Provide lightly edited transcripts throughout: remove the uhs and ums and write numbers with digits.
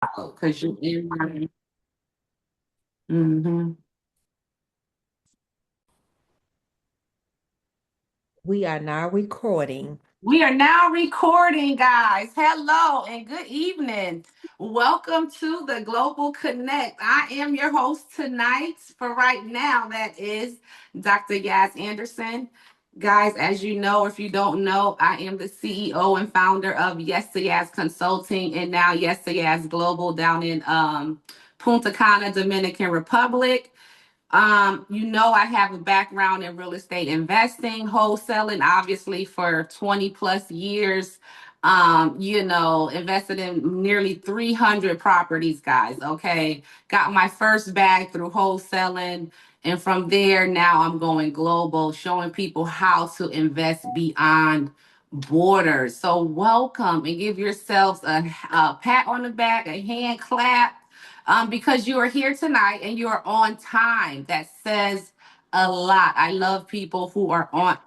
Because you're in my. Hmm. We are now recording. We are now recording, guys. Hello and good evening. Welcome to the Global Connect. I am your host tonight. For right now, that is Dr. Yas Anderson. Guys, as you know, if you don't know, I am the CEO and founder of Yes to Yes Consulting and now Yes to Yes Global down in Punta Cana, Dominican Republic. I have a background in real estate investing, wholesaling, obviously for 20 plus years. Invested in nearly 300 properties, guys. Okay. Got my first bag through wholesaling. And from there, now I'm going global, showing people how to invest beyond borders. So, welcome and give yourselves a pat on the back, a hand clap because you are here tonight and you are on time. That says a lot. I love people who are on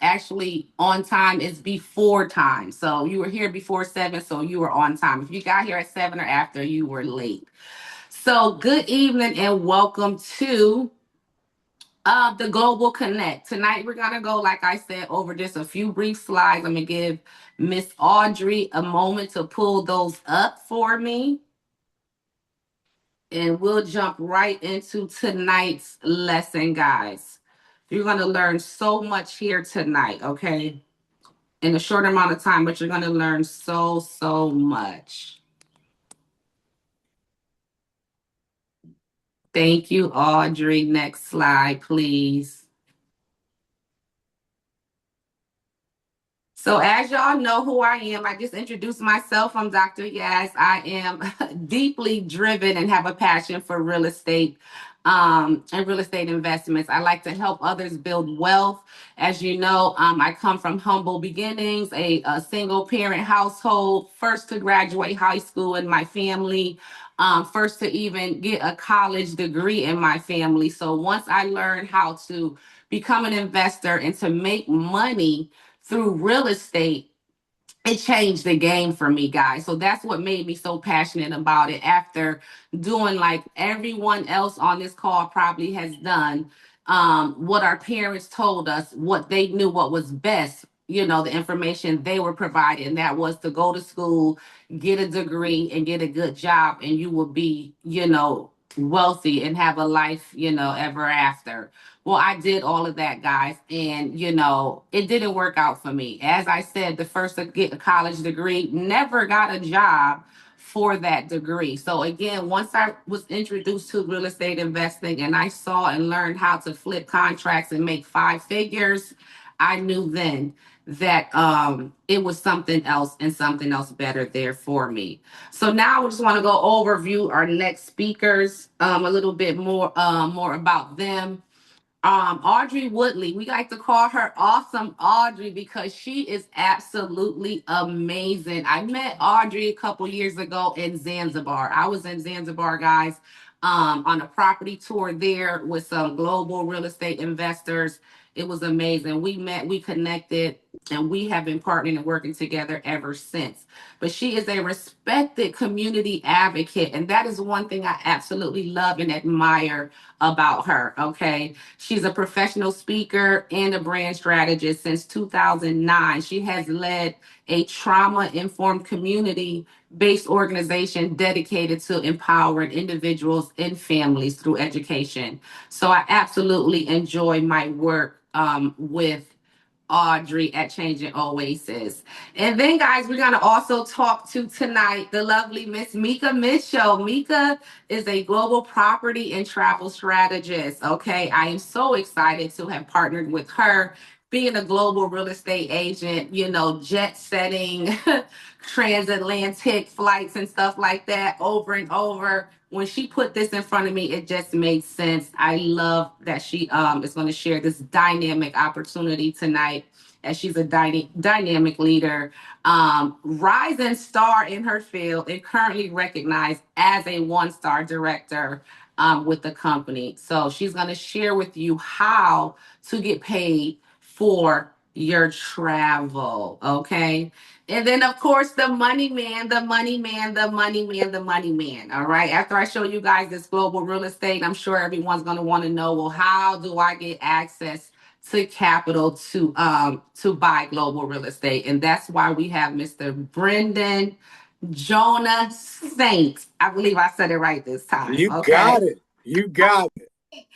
time is before time. So you were here before 7, so you were on time. If you got here at 7 or after, you were late. So good evening and welcome to the Global Connect. Tonight we're gonna go, like I said, over just a few brief slides. I'm gonna give Miss Audrey a moment to pull those up for me and we'll jump right into tonight's lesson, guys. You're going to learn so much here tonight, okay? In a short amount of time, but you're going to learn so much. Thank you, Audrey. Next slide, please. So, as y'all know who I am, I just introduced myself. I'm Dr. Yas. I am deeply driven and have a passion for real estate and real estate investments. I like to help others build wealth. As you know, I come from humble beginnings, a single parent household, first to graduate high school in my family. First to even get a college degree in my family. So once I learned how to become an investor and to make money through real estate, it changed the game for me, guys. So that's what made me so passionate about it after doing like everyone else on this call probably has done. What our parents told us, what they knew, what was best, the information they were providing, that was to go to school, get a degree, and get a good job, and you will be, wealthy and have a life, ever after. Well, I did all of that, guys, and it didn't work out for me. As I said, the first to get a college degree, never got a job for that degree. So again, once I was introduced to real estate investing and I saw and learned how to flip contracts and make 5 figures, I knew then that it was something else and something else better there for me. So now we just want to go overview our next speakers a little bit more about them. Audrey Woodley, we like to call her Awesome Audrey because she is absolutely amazing. I met Audrey a couple years ago in Zanzibar. I was in Zanzibar, guys, on a property tour there with some global real estate investors. It was amazing. We met, we connected, and we have been partnering and working together ever since. But she is a respected community advocate, and that is one thing I absolutely love and admire about her. Okay. She's a professional speaker and a brand strategist since 2009. She has led a trauma informed community based organization dedicated to empowering individuals and families through education. So I absolutely enjoy my work with Audrey at Changing Oasis. And then, guys, we're going to also talk to tonight the lovely Miss Mika Mitchell. Mika is a global property and travel strategist. Okay, I am so excited to have partnered with her. Being a global real estate agent, jet setting, transatlantic flights and stuff like that over and over. When she put this in front of me, it just made sense. I love that she is going to share this dynamic opportunity tonight as she's a dynamic leader, rising star in her field, and currently recognized as a one-star director with the company. So she's going to share with you how to get paid for your travel. Okay. And then, of course, the money man, the money man, the money man, the money man. All right. After I show you guys this global real estate, I'm sure everyone's going to want to know, well, how do I get access to capital to buy global real estate? And that's why we have Mr. Brendan Jonah Saint. I believe I said it right this time. You got Okay. it. You got it.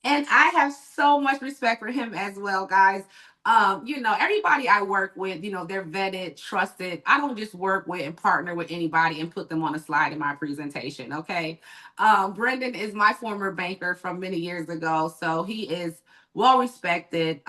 And I have so much respect for him as well, guys. Everybody I work with, they're vetted, trusted. I don't just work with and partner with anybody and put them on a slide in my presentation. Okay. Brendan is my former banker from many years ago. So he is well respected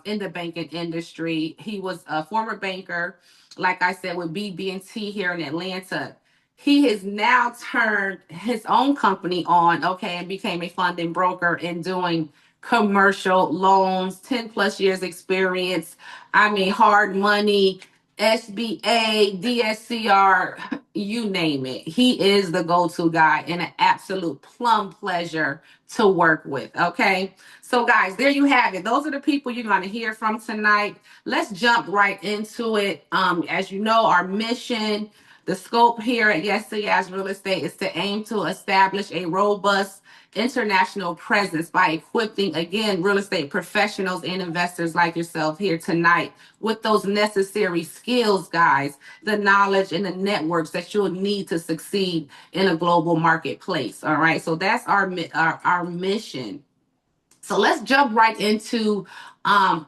in the banking industry. He was a former banker, like I said, with BB&T here in Atlanta. He has now turned his own company on, okay, and became a funding broker in doing commercial loans, 10 plus years experience. I mean, hard money, SBA, DSCR, you name it. He is the go-to guy and an absolute plum pleasure to work with, okay? So guys, there you have it. Those are the people you're going to hear from tonight. Let's jump right into it. As you know, our mission, the scope here at Yes Real Estate is to aim to establish a robust international presence by equipping, again, real estate professionals and investors like yourself here tonight with those necessary skills, guys, the knowledge and the networks that you'll need to succeed in a global marketplace. All right. So that's our mission. So let's jump right into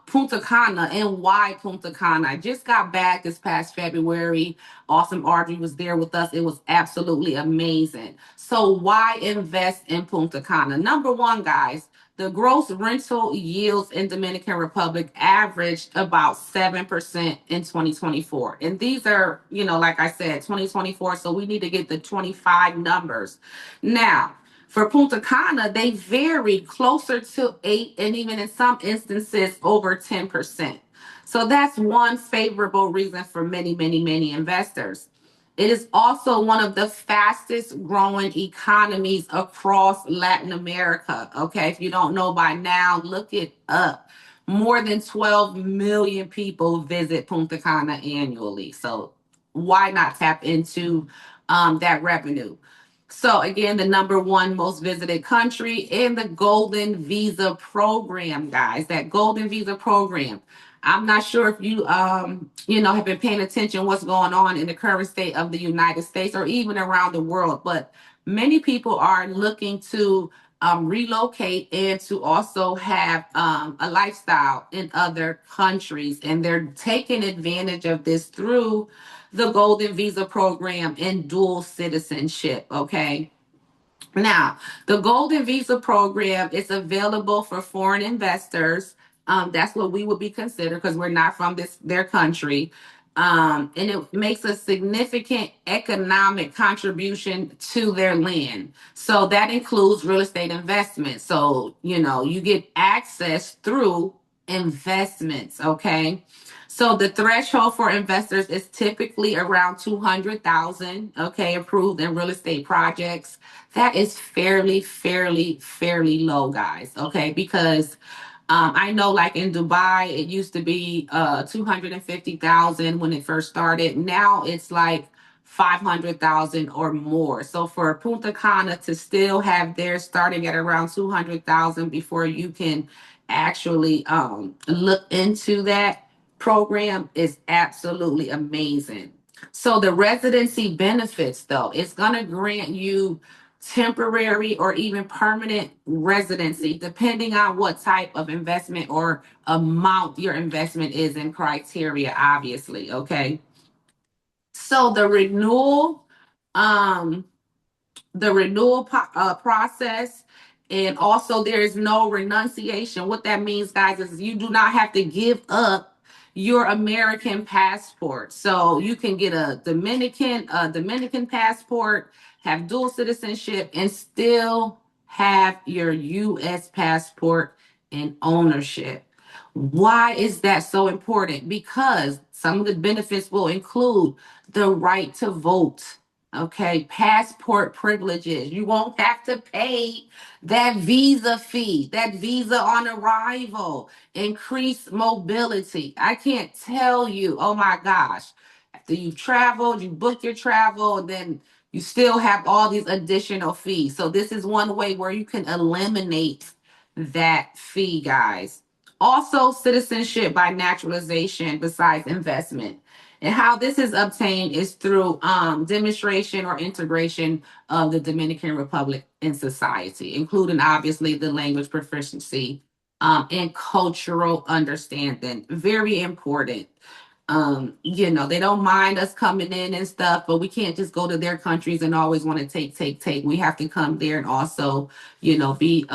Punta Cana and why Punta Cana. I just got back this past February. Awesome Audrey was there with us. It was absolutely amazing. So why invest in Punta Cana? Number one, guys, the gross rental yields in Dominican Republic averaged about 7% in 2024. And these are, like I said, 2024. So we need to get the 25 numbers. Now, for Punta Cana, they vary closer to 8 and even in some instances over 10%. So that's one favorable reason for many, many, many investors. It is also one of the fastest growing economies across Latin America. Okay, if you don't know by now, look it up. More than 12 million people visit Punta Cana annually. So why not tap into that revenue? So again, the number one most visited country in the Golden Visa program, guys. That Golden Visa program. I'm not sure if you have been paying attention what's going on in the current state of the United States or even around the world, but many people are looking to relocate and to also have a lifestyle in other countries, and they're taking advantage of this through the Golden Visa program and dual citizenship. Okay. Now, the Golden Visa program is available for foreign investors. That's what we would be considered because we're not from their country. And it makes a significant economic contribution to their land. So that includes real estate investment. So, you get access through investments. Okay. So the threshold for investors is typically around 200,000, okay, approved in real estate projects. That is fairly low, guys, okay? Because I know like in Dubai, it used to be 250,000 when it first started. Now it's like 500,000 or more. So for Punta Cana to still have theirs starting at around 200,000 before you can actually look into that program is absolutely amazing. So the residency benefits, though, it's going to grant you temporary or even permanent residency, depending on what type of investment or amount your investment is in criteria, obviously. Okay. So um, the renewal process, and also there is no renunciation. What that means, guys, is you do not have to give up your American passport. So you can get a Dominican passport, have dual citizenship, and still have your U.S. passport and ownership. Why is that so important? Because some of the benefits will include the right to vote. Okay, passport privileges. You won't have to pay that visa fee, that visa on arrival, increased mobility. I can't tell you, oh my gosh, after you've traveled, you book your travel, and then you still have all these additional fees. So, this is one way where you can eliminate that fee, guys. Also, citizenship by naturalization besides investment. And how this is obtained is through demonstration or integration of the Dominican Republic in society, including obviously the language proficiency and cultural understanding. Very important. They don't mind us coming in and stuff, but we can't just go to their countries and always want to take. We have to come there and also, be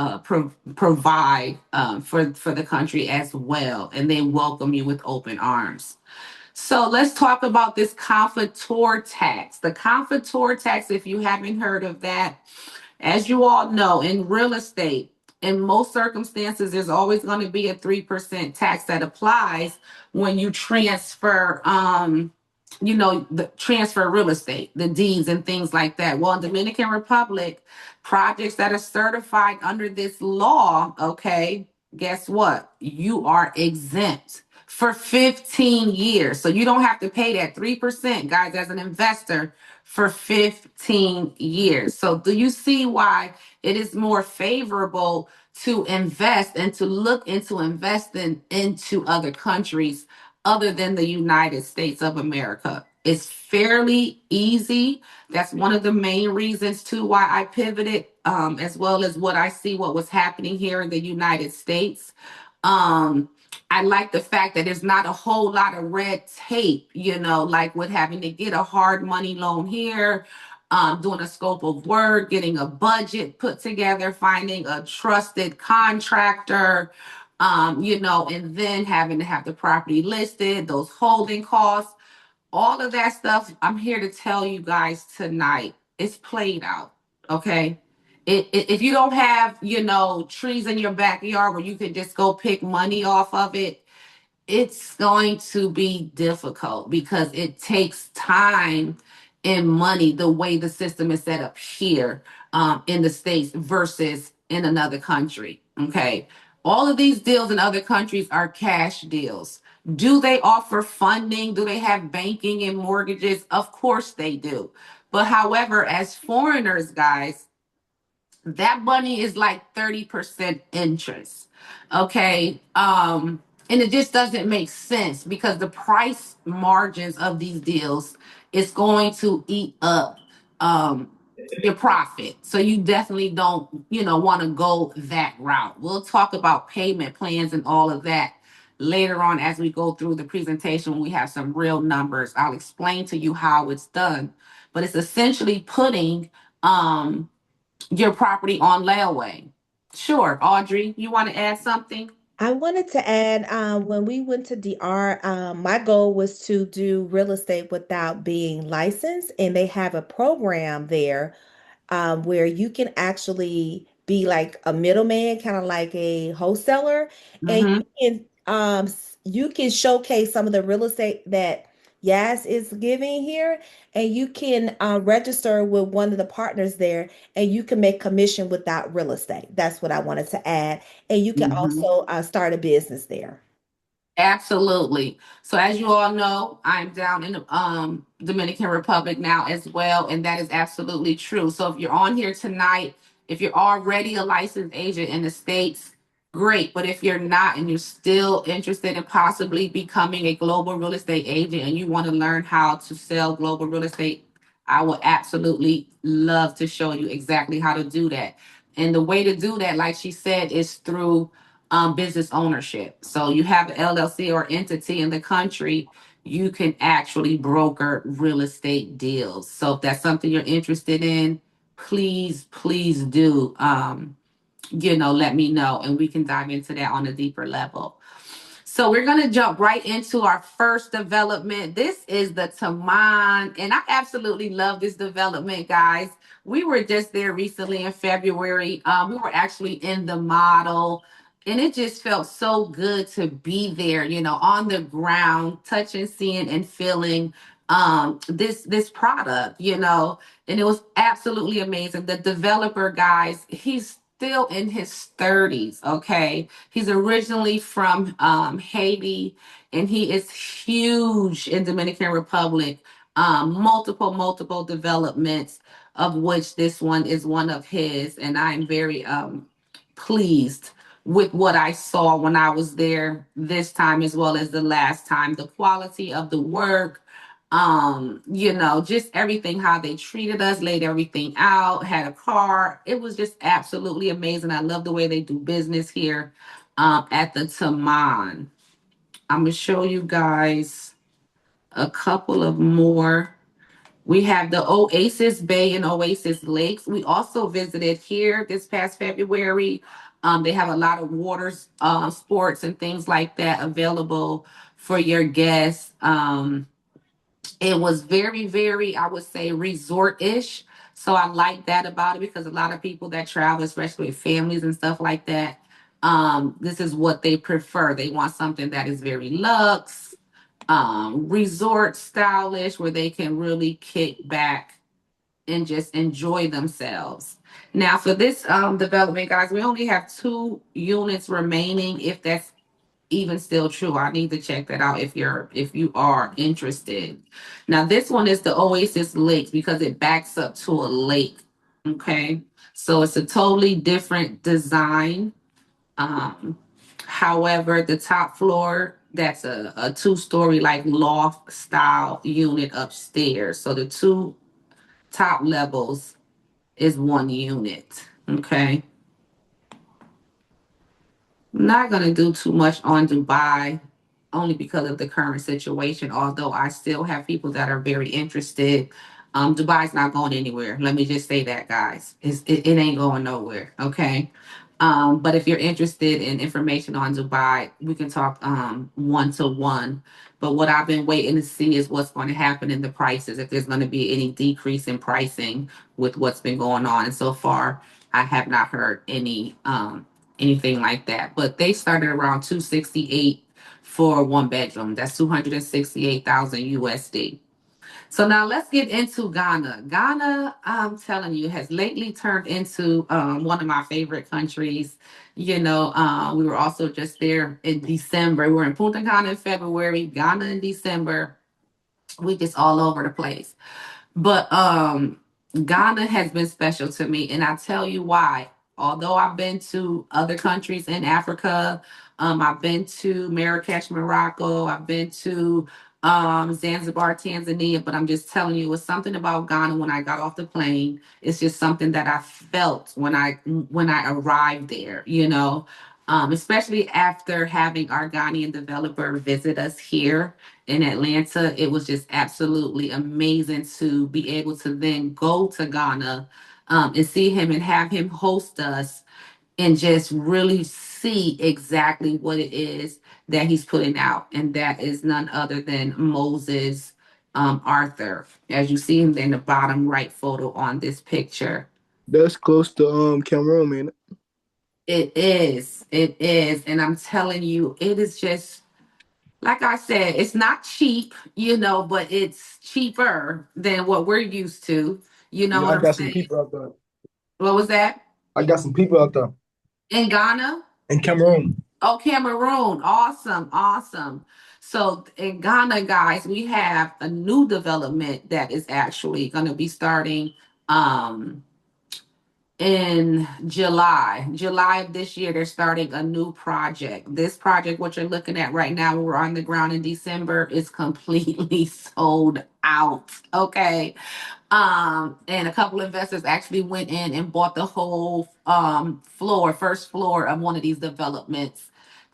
provide for the country as well, and they welcome you with open arms. So let's talk about this conflitor tax. The conflitor tax, if you haven't heard of that, as you all know, in real estate, in most circumstances, there's always going to be a 3% tax that applies when you transfer, the transfer real estate, the deeds and things like that. Well, in Dominican Republic, projects that are certified under this law, okay, guess what? You are exempt for 15 years. So you don't have to pay that 3%, guys, as an investor for 15 years. So do you see why it is more favorable to invest and to look into investing into other countries other than the United States of America? It's fairly easy. That's one of the main reasons too why I pivoted, as well as what was happening here in the United States. Um, I like the fact that there's not a whole lot of red tape, like with having to get a hard money loan here, doing a scope of work, getting a budget put together, finding a trusted contractor, and then having to have the property listed, those holding costs, all of that stuff. I'm here to tell you guys tonight, it's played out. Okay. If you don't have, trees in your backyard where you can just go pick money off of it, it's going to be difficult because it takes time and money the way the system is set up here, in the States versus in another country. Okay. All of these deals in other countries are cash deals. Do they offer funding? Do they have banking and mortgages? Of course they do. But however, as foreigners, guys, that money is like 30% interest. Okay. And it just doesn't make sense because the price margins of these deals is going to eat up um your profit. So you definitely don't, want to go that route. We'll talk about payment plans and all of that later on as we go through the presentation when we have some real numbers. I'll explain to you how it's done. But it's essentially putting your property on layaway. Sure, Audrey, you want to add something? I wanted to add, when we went to DR, my goal was to do real estate without being licensed, and they have a program there where you can actually be like a middleman, kind of like a wholesaler, and Mm-hmm. you can showcase some of the real estate that Yas is giving here, and you can register with one of the partners there, and you can make commission without real estate. That's what I wanted to add, and you can Mm-hmm. also start a business there. Absolutely. So as you all know, I'm down in the Dominican Republic now as well, and that is absolutely true. So if you're on here tonight, if you're already a licensed agent in the States, great. But if you're not and you're still interested in possibly becoming a global real estate agent and you want to learn how to sell global real estate, I would absolutely love to show you exactly how to do that. And the way to do that, like she said, is through business ownership. So you have an LLC or entity in the country, you can actually broker real estate deals. So if that's something you're interested in, please do, let me know and we can dive into that on a deeper level. So we're going to jump right into our first development. This is the Taman, and I absolutely love this development, guys. We were just there recently in February. We were actually in the model, and it just felt so good to be there, on the ground, touching, seeing, and feeling this product, and it was absolutely amazing. The developer, guys, he's still in his 30s. Okay, he's originally from Haiti, and he is huge in Dominican Republic. Multiple developments, of which this one is one of his, and I'm very pleased with what I saw when I was there this time as well as the last time. The quality of the work, just everything, how they treated us, laid everything out, had a car. It was just absolutely amazing. I love the way they do business here at the Taman. I'm gonna show you guys a couple of more. We have the Oasis Bay and Oasis Lakes. We also visited here this past February. They have a lot of water sports and things like that available for your guests. It was very, very, I would say, resort-ish. So I like that about it because a lot of people that travel, especially with families and stuff like that, this is what they prefer. They want something that is very luxe, resort stylish, where they can really kick back and just enjoy themselves. Now, for this development, guys, we only have 2 units remaining. If that's even still true, I need to check that out if you are interested. Now, this one is the Oasis Lakes because it backs up to a lake. Okay, so it's a totally different design. Um, However, the top floor, that's a 2-story like loft style unit upstairs. So the two top levels is 1 unit. Okay. I'm not going to do too much on Dubai only because of the current situation, although I still have people that are very interested. Dubai's not going anywhere. Let me just say that, guys. It ain't going nowhere. Okay. But if you're interested in information on Dubai, we can talk 1-to-1. But what I've been waiting to see is what's going to happen in the prices, if there's going to be any decrease in pricing with what's been going on. And so far, I have not heard anything like that. But they started around 268 for 1 bedroom. That's 268,000 USD. So now let's get into Ghana. Ghana, I'm telling you, has lately turned into one of my favorite countries. We were also just there in December. We were in Punta Cana in February, Ghana in December. We just all over the place. But Ghana has been special to me, and I tell you why. Although I've been to other countries in Africa, I've been to Marrakesh, Morocco, I've been to Zanzibar, Tanzania, but I'm just telling you, it was something about Ghana when I got off the plane. It's just something that I felt when I arrived there, especially after having our Ghanaian developer visit us here in Atlanta. It was just absolutely amazing to be able to then go to Ghana and see him and have him host us and just really see exactly what it is that he's putting out. And that is none other than Moses Arthur, as you see him in the bottom right photo on this picture. That's close to Cameroon, man. It is. It is. And I'm telling you, it is just like I said, it's not cheap, but it's cheaper than what we're used to. You know Yeah, what I I'm got some saying? people out there. What was that? I got some people out there In Ghana? in Cameroon. Oh, Cameroon. Awesome. Awesome. So in Ghana, guys, we have a new development that is actually going to be starting um in July of this year. They're starting a new project. This project, what you're looking at right now, we're on the ground in December, is completely sold out. Okay. And a couple investors actually went in and bought the whole first floor of one of these developments,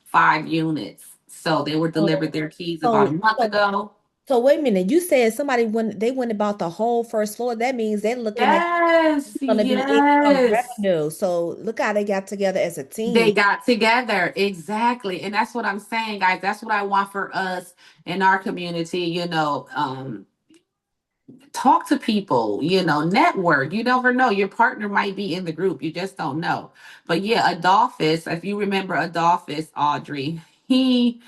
5 units. So they were delivered So, their keys about a so, month so, ago. so wait a minute. You said somebody went about the whole first floor. That means they're looking at Yes, going to be income yes. revenue. So look how they got together as a They team. got together. Exactly. And that's what I'm saying, guys. That's what I want for us in our community, talk to people, network. You never know. Your partner might be in the group. You just don't know. But yeah, Adolphus, if you remember Adolphus, Audrey, he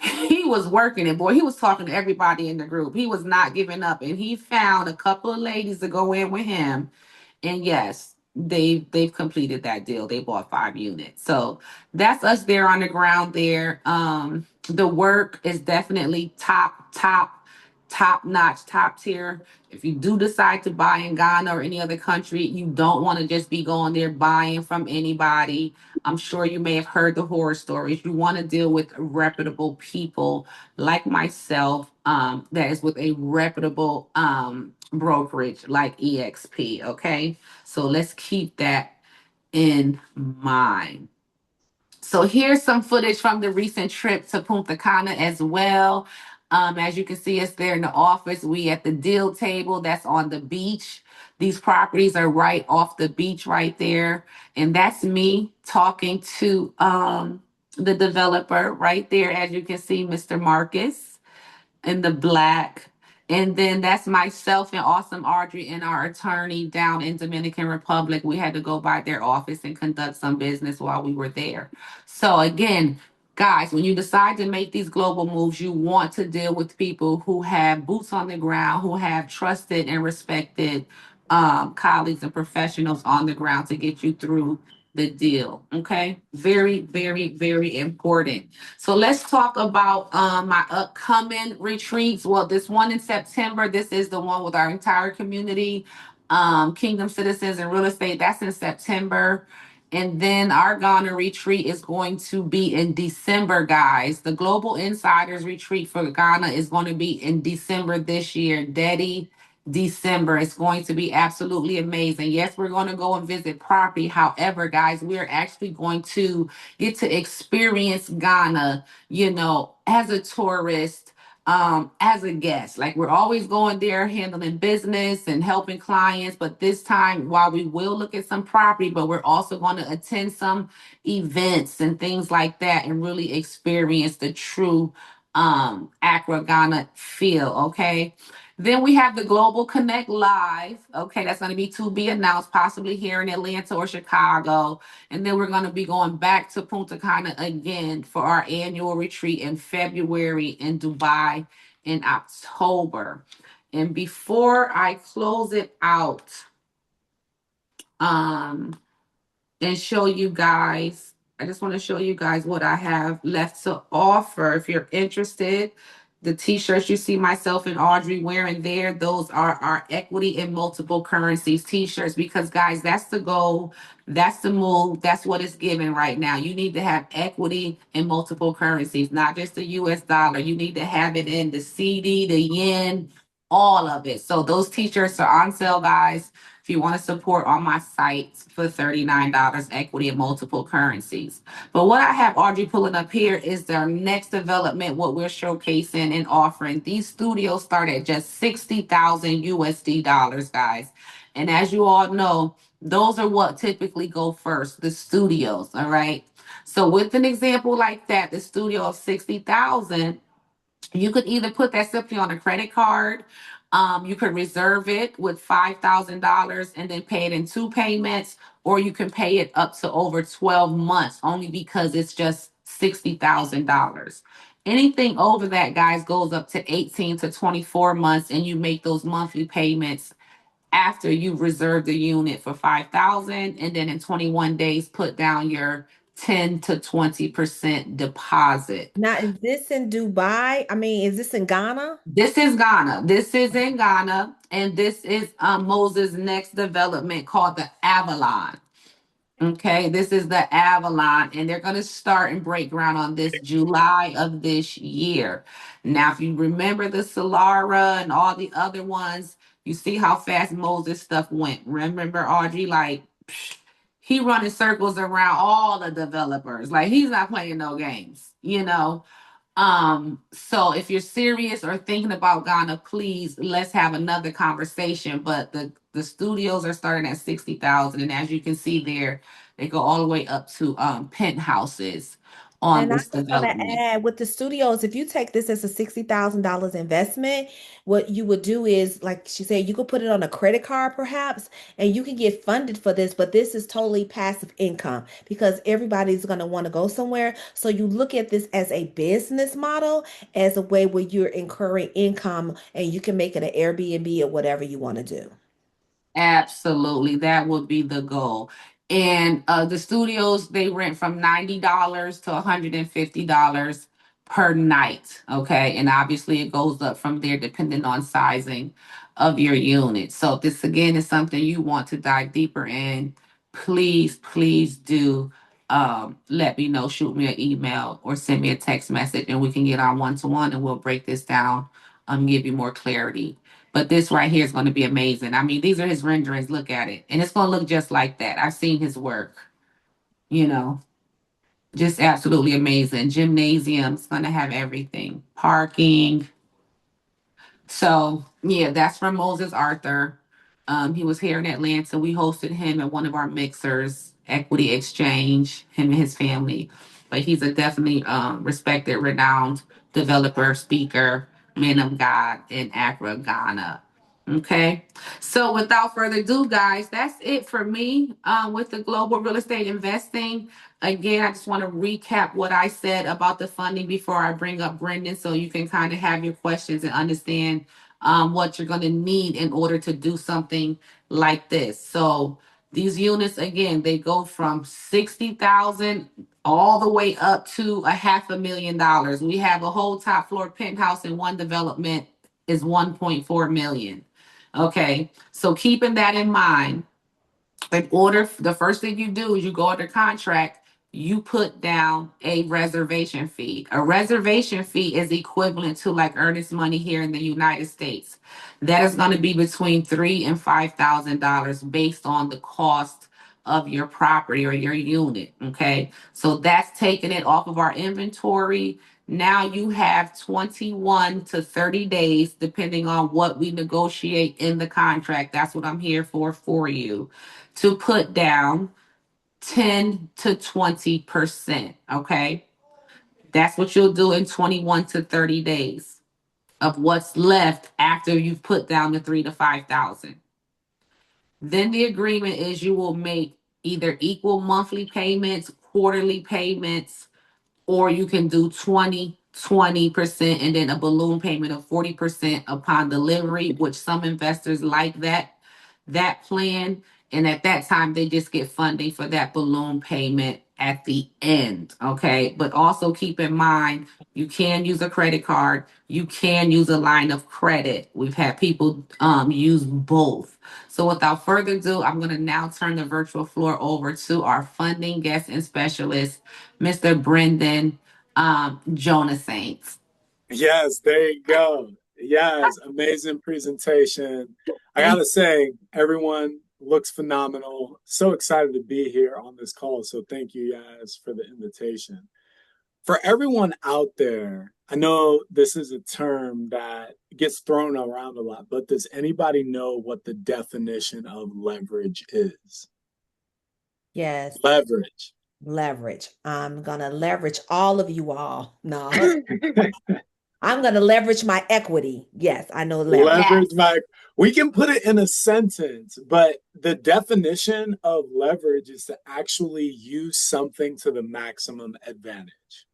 he was working it, boy. He was talking to everybody in the group. He was not giving up, and he found a couple of ladies to go in with him. And yes, they've completed that deal. They bought 5 units. So that's us there on the ground there. The work is definitely top notch, top tier. If you do decide to buy in Ghana or any other country, you don't want to just be going there buying from anybody. I'm sure you may have heard the horror stories. You want to deal with reputable people like myself, that is with a reputable brokerage like EXP. Okay. So let's keep that in mind. So here's some footage from the recent trip to Punta Cana as well. As you can see, us there in the office. We at the deal table that's on the beach. These properties are right off the beach right there. And that's me talking to the developer right there. As you can see, Mr. Marcus in the black. And then that's myself and Awesome Audrey and our attorney down in Dominican Republic. We had to go by their office and conduct some business while we were there. So again, guys, when you decide to make these global moves, you want to deal with people who have boots on the ground, who have trusted and respected colleagues and professionals on the ground to get you through the deal. Okay, very, very, very important. So let's talk about my upcoming retreats. Well, this one in September, this is the one with our entire community, Kingdom Citizens and Real Estate. That's in September. And then our Ghana retreat is going to be in December, guys. The Global Insiders retreat for Ghana is going to be in December this year. Daddy, December. It's going to be absolutely amazing. Yes, we're going to go and visit property. However, guys, we're actually going to get to experience Ghana, as a tourist, as a guest. Like we're always going there handling business and helping clients, but this time while we will look at some property, but we're also going to attend some events and things like that and really experience the true Accra Ghana feel. Okay. Then we have the Global Connect Live. Okay, that's going to be to be announced, possibly here in Atlanta or Chicago. And then we're going to be going back to Punta Cana again for our annual retreat in February in Dubai in October. And before I close it out, um, and show you guys, I just want to show you guys what I have left to offer. If you're interested, the t-shirts you see myself and Audrey wearing there, those are our equity in multiple currencies t-shirts, because guys, that's the goal. That's the move. That's what it's giving right now. You need to have equity in multiple currencies, not just the US dollar. You need to have it in the CD, the yen, all of it. So those t-shirts are on sale, guys. If you want to support on my site for $39, equity in multiple currencies. But what I have Audrey pulling up here is their next development, what we're showcasing and offering. These studios start at just 60,000 USD dollars, guys. And as you all know, those are what typically go first, the studios, all right? So with an example like that, the studio of 60,000, you could either put that simply on a credit card. You could reserve it with $5,000 and then pay it in two payments, or you can pay it up to over 12 months only because it's just $60,000. Anything over that, guys, goes up to 18 to 24 months, and you make those monthly payments after you've reserved the unit for 5,000, and then in 21 days put down your 10 to 20% deposit. Now, is this in Dubai? I mean, is this in Ghana? This is Ghana. This is in Ghana, and this is Moses' next development called the Avalon. Okay, this is the Avalon, and they're going to start and break ground on this July of this year. Now, if you remember the Solara and all the other ones, you see how fast Moses stuff went. Remember Audrey, like he running circles around all the developers. Like he's not playing no games. So if you're serious or thinking about Ghana, please let's have another conversation. But the studios are starting at 60,000, and as you can see there, they go all the way up to penthouses on And I this just want to development. add with the studios, if you take this as a $60,000 investment, what you would do is, like she said, you could put it on a credit card perhaps, and you can get funded for this, but this is totally passive income because everybody's going to want to go somewhere. So you look at this as a business model, as a way where you're incurring income and you can make it an Airbnb or whatever you want to do. Absolutely, that would be the goal. And the studios, they rent from $90 to $150 per night. Okay, and obviously it goes up from there depending on sizing of your unit. So if this again is something you want to dive deeper in, please do let me know. Shoot me an email or send me a text message, and we can get on one to one, and we'll break this down, give you more clarity. But this right here is going to be amazing. I mean, these are his renderings. Look at it. And it's going to look just like that. I've seen his work, you know, just absolutely amazing. Gymnasium's going to have everything, parking. So yeah, that's from Moses Arthur. He was here in Atlanta. We hosted him at one of our mixers, Equity Exchange, him and his family. But he's a definitely respected, renowned developer, speaker, man of God in Accra, Ghana. Okay. So without further ado, guys, that's it for me with the global real estate investing. Again, I just want to recap what I said about the funding before I bring up Brendan so you can kind of have your questions and understand what you're going to need in order to do something like this. So these units, again, they go from 60,000 all the way up to a $500,000. We have a whole top floor penthouse in one development is 1.4 million. Okay, so keeping that in mind, in order, the first thing you do is you go under contract, you put down a reservation fee. A reservation fee is equivalent to like earnest money here in the United States. That is going to be between $3,000 and $5,000 based on the cost of your property or your unit. Okay, so that's taking it off of our inventory. Now you have 21 to 30 days, depending on what we negotiate in the contract. That's what I'm here for you to put down 10 to 20%. Okay. That's what you'll do in 21 to 30 days of what's left after you've put down the 3 to 5,000. Then the agreement is you will make either equal monthly payments, quarterly payments, or you can do 20% and then a balloon payment of 40% upon delivery, which some investors like that plan. And at that time, they just get funding for that balloon payment at the end. Okay. But also keep in mind, you can use a credit card. You can use a line of credit. We've had people use both. So without further ado, I'm going to now turn the virtual floor over to our funding guest and specialist, Mr. Brendan Jonas Saints. Yes, there you go. Yes, amazing presentation. I gotta say, everyone looks phenomenal. So excited to be here on this call. So thank you, Yas, for the invitation. For everyone out there, I know this is a term that gets thrown around a lot, but does anybody know what the definition of leverage is? Yes. Leverage. Leverage. I'm gonna leverage all of you all. No. I'm gonna leverage my equity. Yes, I know leverage. Leverage, Yes. Mike. We can put it in a sentence, but the definition of leverage is to actually use something to the maximum advantage.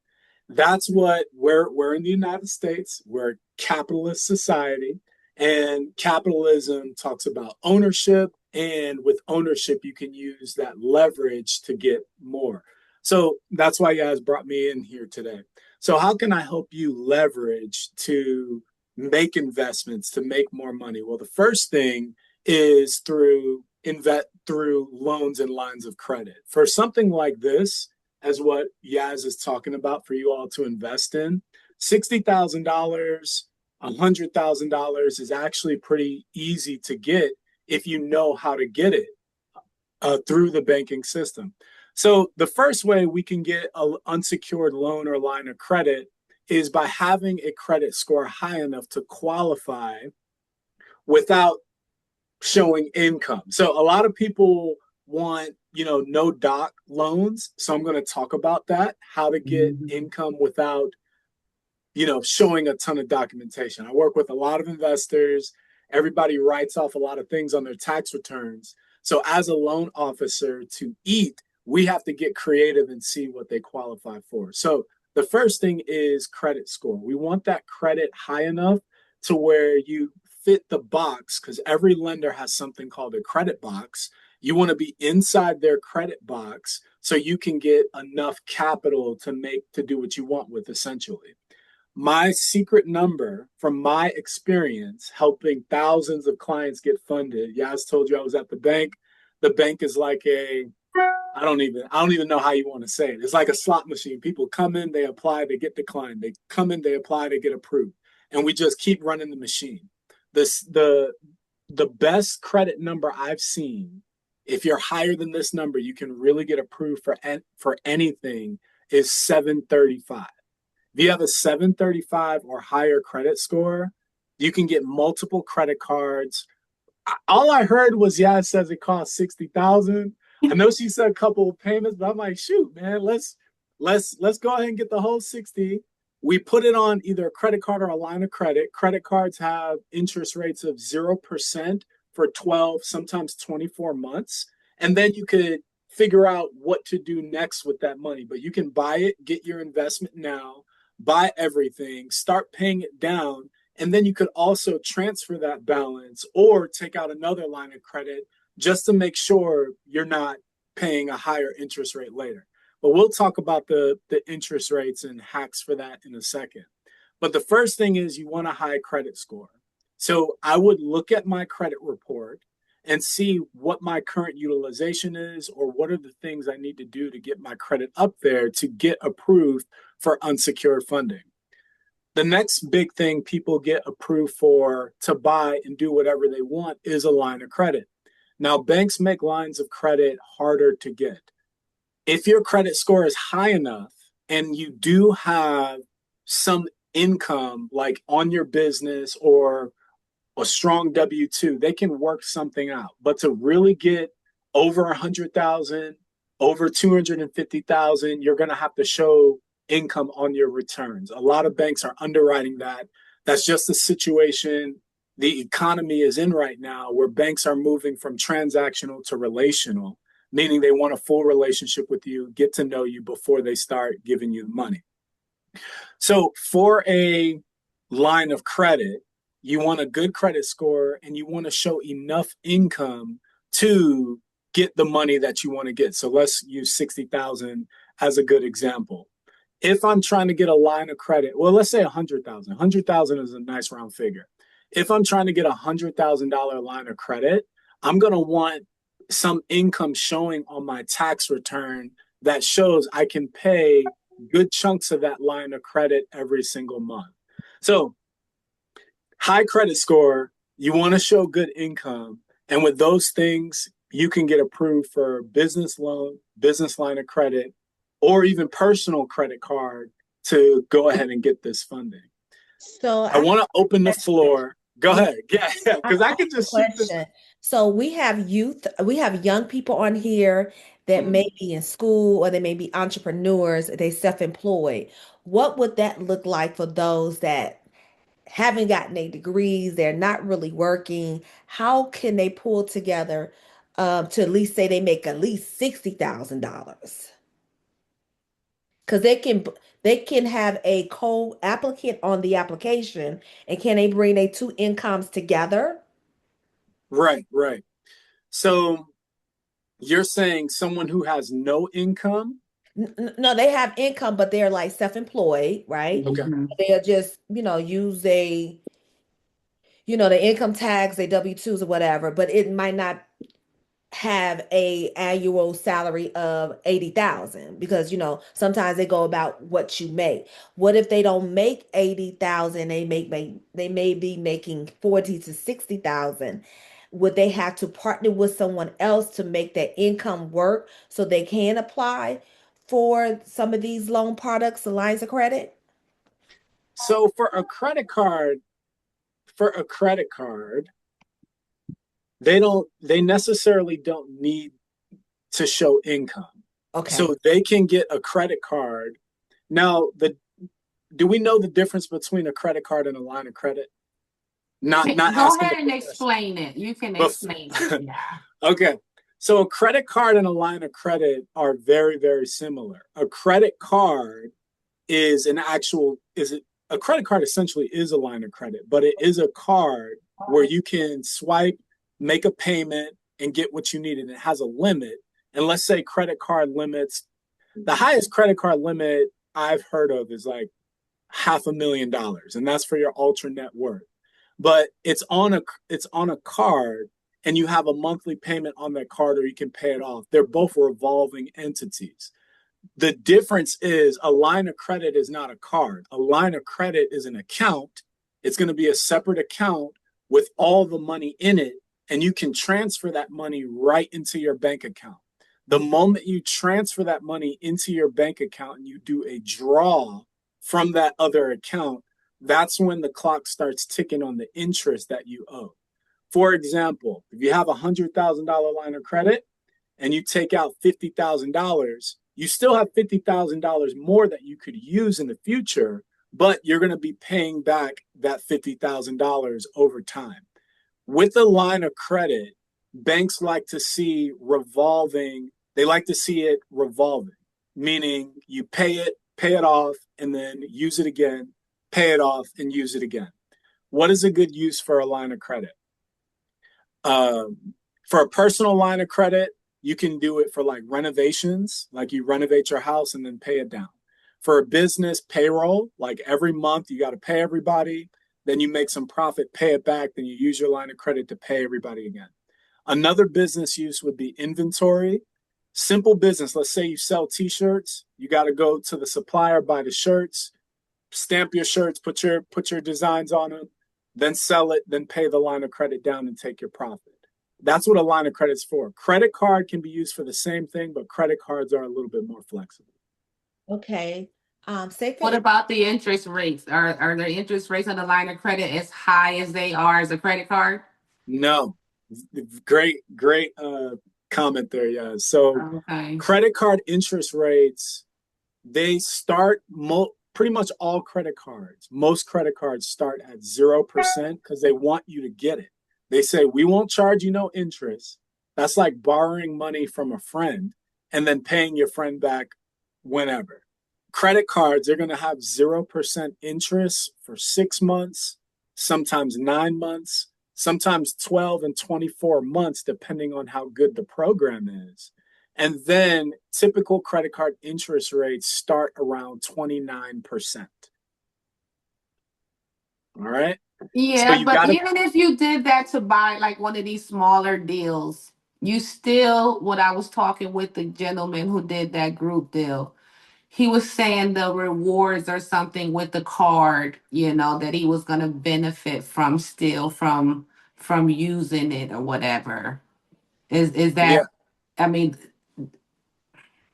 That's what we're in the United States. We're a capitalist society, and capitalism talks about ownership. And with ownership, you can use that leverage to get more. So that's why you guys brought me in here today. So how can I help you leverage to make investments to make more money? Well, the first thing is through loans and lines of credit. For something like this, as what Yas is talking about for you all to invest in, $60,000, $100,000 is actually pretty easy to get if you know how to get it through the banking system. So the first way we can get an unsecured loan or line of credit is by having a credit score high enough to qualify without showing income. So a lot of people want no doc loans. So I'm going to talk about that, how to get income without, showing a ton of documentation. I work with a lot of investors. Everybody writes off a lot of things on their tax returns. So as a loan officer to eat, we have to get creative and see what they qualify for. So the first thing is credit score. We want that credit high enough to where you fit the box, because every lender has something called a credit box. You want to be inside their credit box so you can get enough capital to do what you want with, essentially. My secret number from my experience helping thousands of clients get funded. Yas told you I was at the bank. The bank is like I don't even know how you want to say it. It's like a slot machine. People come in, they apply, they get declined. They come in, they apply, they get approved. And we just keep running the machine. The best credit number I've seen, if you're higher than this number, you can really get approved for anything, is 735. If you have a 735 or higher credit score, you can get multiple credit cards. All I heard was, yeah, it says it costs 60,000. I know she said a couple of payments, but I'm like, shoot, man, let's go ahead and get the whole 60. We put it on either a credit card or a line of credit. Credit cards have interest rates of 0% for 12, sometimes 24 months. And then you could figure out what to do next with that money. But you can buy it, get your investment now, buy everything, start paying it down, and then you could also transfer that balance or take out another line of credit just to make sure you're not paying a higher interest rate later. But we'll talk about the interest rates and hacks for that in a second. But the first thing is you want a high credit score. So I would look at my credit report and see what my current utilization is, or what are the things I need to do to get my credit up there to get approved for unsecured funding. The next big thing people get approved for to buy and do whatever they want is a line of credit. Now, banks make lines of credit harder to get. If your credit score is high enough and you do have some income, like on your business or a strong W-2, they can work something out. But to really get over 100,000, over 250,000, you're going to have to show income on your returns. A lot of banks are underwriting that. That's just the situation the economy is in right now, where banks are moving from transactional to relational, meaning they want a full relationship with you, get to know you before they start giving you the money. So for a line of credit, you want a good credit score and you want to show enough income to get the money that you want to get. So let's use 60,000 as a good example. If I'm trying to get a line of credit, well, let's say 100,000. 100,000 is a nice round figure. If I'm trying to get a $100,000 line of credit, I'm going to want some income showing on my tax return that shows I can pay good chunks of that line of credit every single month. So high credit score, you want to show good income. And with those things, you can get approved for business loan, business line of credit, or even personal credit card to go ahead and get this funding. So I want to open the floor. Go ahead. Yeah, because I have can a just shoot this. question. So we have we have young people on here that may be in school or they may be entrepreneurs, they self-employed. What would that look like for those that haven't gotten their degrees, they're not really working? How can they pull together to at least say they make at least $60,000? Because they can have a co-applicant on the application, and can they bring their two incomes together? Right, right. So you're saying someone who has no income? No, they have income, but they're like self-employed, right? Okay. They'll just, use the income tax, they W-2s or whatever, but it might not have a annual salary of 80,000, because sometimes they go about what you make. What if they don't make 80,000, they may be making 40 to 60,000? Would they have to partner with someone else to make that income work so they can apply for some of these loan products, the lines of credit? So for a credit card, they necessarily don't need to show income. Okay. So they can get a credit card. Now, do we know the difference between a credit card and a line of credit? Not Go asking the ahead and profession. explain it. You can explain it. Yeah. Okay. So a credit card and a line of credit are very, very similar. A credit card is a credit card essentially is a line of credit, but it is a card where you can swipe, make a payment, and get what you need. And it has a limit. And let's say credit card limits, the highest credit card limit I've heard of is like $500,000, and that's for your ultra net worth. But it's on a card, and you have a monthly payment on that card, or you can pay it off. They're both revolving entities. The difference is a line of credit is not a card. A line of credit is an account. It's going to be a separate account with all the money in it, and you can transfer that money right into your bank account. The moment you transfer that money into your bank account and you do a draw from that other account, that's when the clock starts ticking on the interest that you owe. For example, if you have a $100,000 line of credit and you take out $50,000, you still have $50,000 more that you could use in the future, but you're going to be paying back that $50,000 over time. With a line of credit, banks like to see revolving, they like to see it revolving, meaning you pay it off, and then use it again, pay it off, and use it again. What is a good use for a line of credit? For a personal line of credit, you can do it for like renovations, like you renovate your house and then pay it down. For a business, payroll, like every month you got to pay everybody, then you make some profit, pay it back, then you use your line of credit to pay everybody again. Another business use would be inventory. Simple business. Let's say you sell t-shirts. You got to go to the supplier, buy the shirts, stamp your shirts, put your designs on them, then sell it, then pay the line of credit down and take your profit. That's what a line of credit's for. Credit card can be used for the same thing, but credit cards are a little bit more flexible. Okay. Say What about the interest rates? Are the interest rates on the line of credit as high as they are as a credit card? No. Great comment there, yeah. So Okay. credit card interest rates, they start pretty much all credit cards. Most credit cards start at 0% because they want you to get it. They say, we won't charge you no interest. That's like borrowing money from a friend and then paying your friend back whenever. Credit cards, they're going to have 0% interest for 6 months, sometimes 9 months, sometimes 12 and 24 months, depending on how good the program is. And then typical credit card interest rates start around 29%. All right. Yeah, So but even if you did that to buy like one of these smaller deals, you still, when I was talking with the gentleman who did that group deal, he was saying the rewards or something with the card, that he was going to benefit from still from using it or whatever. Is that, yeah. I mean,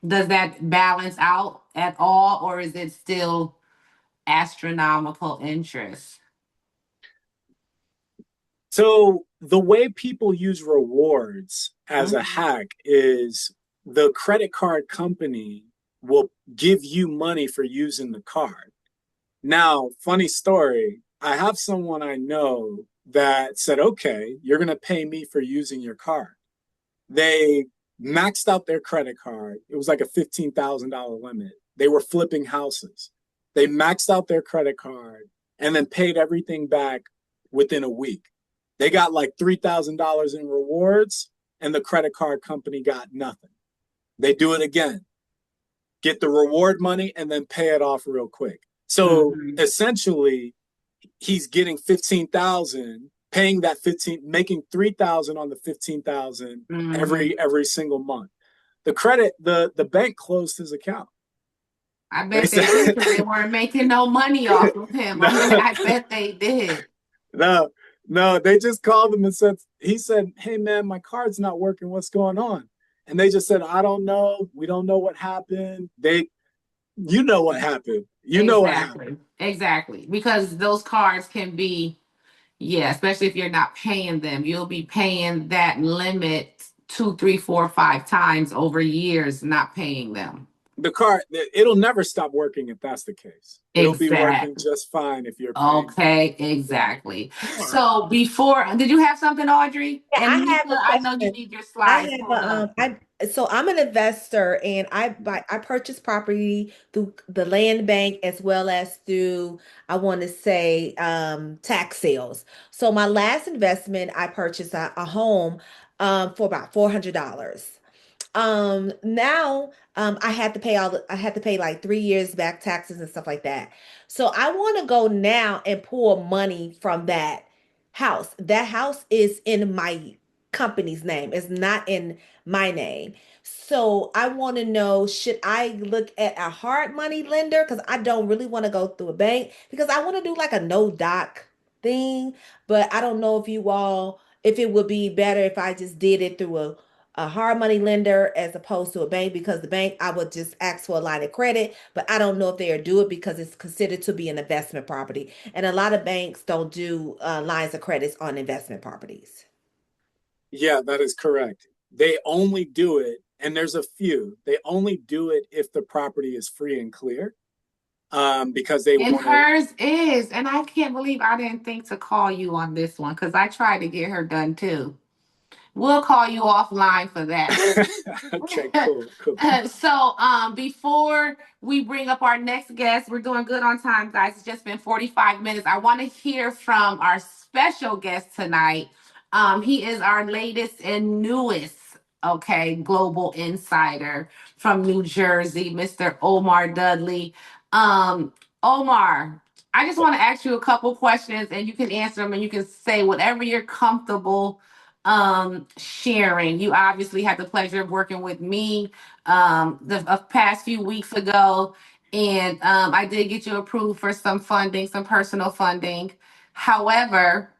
does that balance out at all, or is it still astronomical interest? So the way people use rewards as a hack is the credit card company will give you money for using the card. Now, funny story, I have someone I know that said, okay, you're going to pay me for using your card. They maxed out their credit card. It was like a $15,000 limit. They were flipping houses. They maxed out their credit card and then paid everything back within a week. They got like $3,000 in rewards, and the credit card company got nothing. They do it again, get the reward money, and then pay it off real quick. So essentially, he's getting 15,000, paying that 15, making 3,000 on the 15,000 every single month. The bank closed his account. I bet they did, because they weren't making no money off of him. I bet they did. No, they just called him and he said, hey man, my card's not working. What's going on? And they just said, I don't know. We don't know what happened. You know what happened. Know what happened. Exactly. Because those cards can be, especially if you're not paying them, you'll be paying that limit two, three, four, five times over years not paying them. The car, it'll never stop working if that's the case. It'll be working Exactly. just fine if you're paying. Okay, exactly. So before, did you have something, Audrey? Yeah, And I have Nika, a I know you question. need your I slides have pulled up. so I'm an investor and I purchase property through the land bank as well as through I want to say tax sales. So my last investment I purchased a home for about $400. Now I had to pay I had to pay like 3 years back taxes and stuff like that. So I want to go now and pull money from that house. That house is in my company's name. It's not in my name. So I want to know, should I look at a hard money lender? Because I don't really want to go through a bank because I want to do like a no doc thing. But I don't know if you all, if it would be better if I just did it through a hard money lender as opposed to a bank because the bank I would just ask for a line of credit, but I don't know if they'll do it because it's considered to be an investment property. And a lot of banks don't do lines of credits on investment properties. Yeah, that is correct. They only do it, and there's a few. They only do it if the property is free and clear, because they And want to. hers is. And I can't believe I didn't think to call you on this one because I tried to get her done too. We'll call you offline for that. Okay, cool, cool. Before we bring up our next guest, we're doing good on time, guys. It's just been 45 minutes. I want to hear from our special guest tonight. He is our latest and newest, okay, global insider from New Jersey, Mr. Omar Dudley. Um, Omar, I just want to ask you a couple questions and you can answer them and you can say whatever you're comfortable sharing. You obviously had the pleasure of working with me the past few weeks ago, and I did get you approved for some funding, some personal funding. However,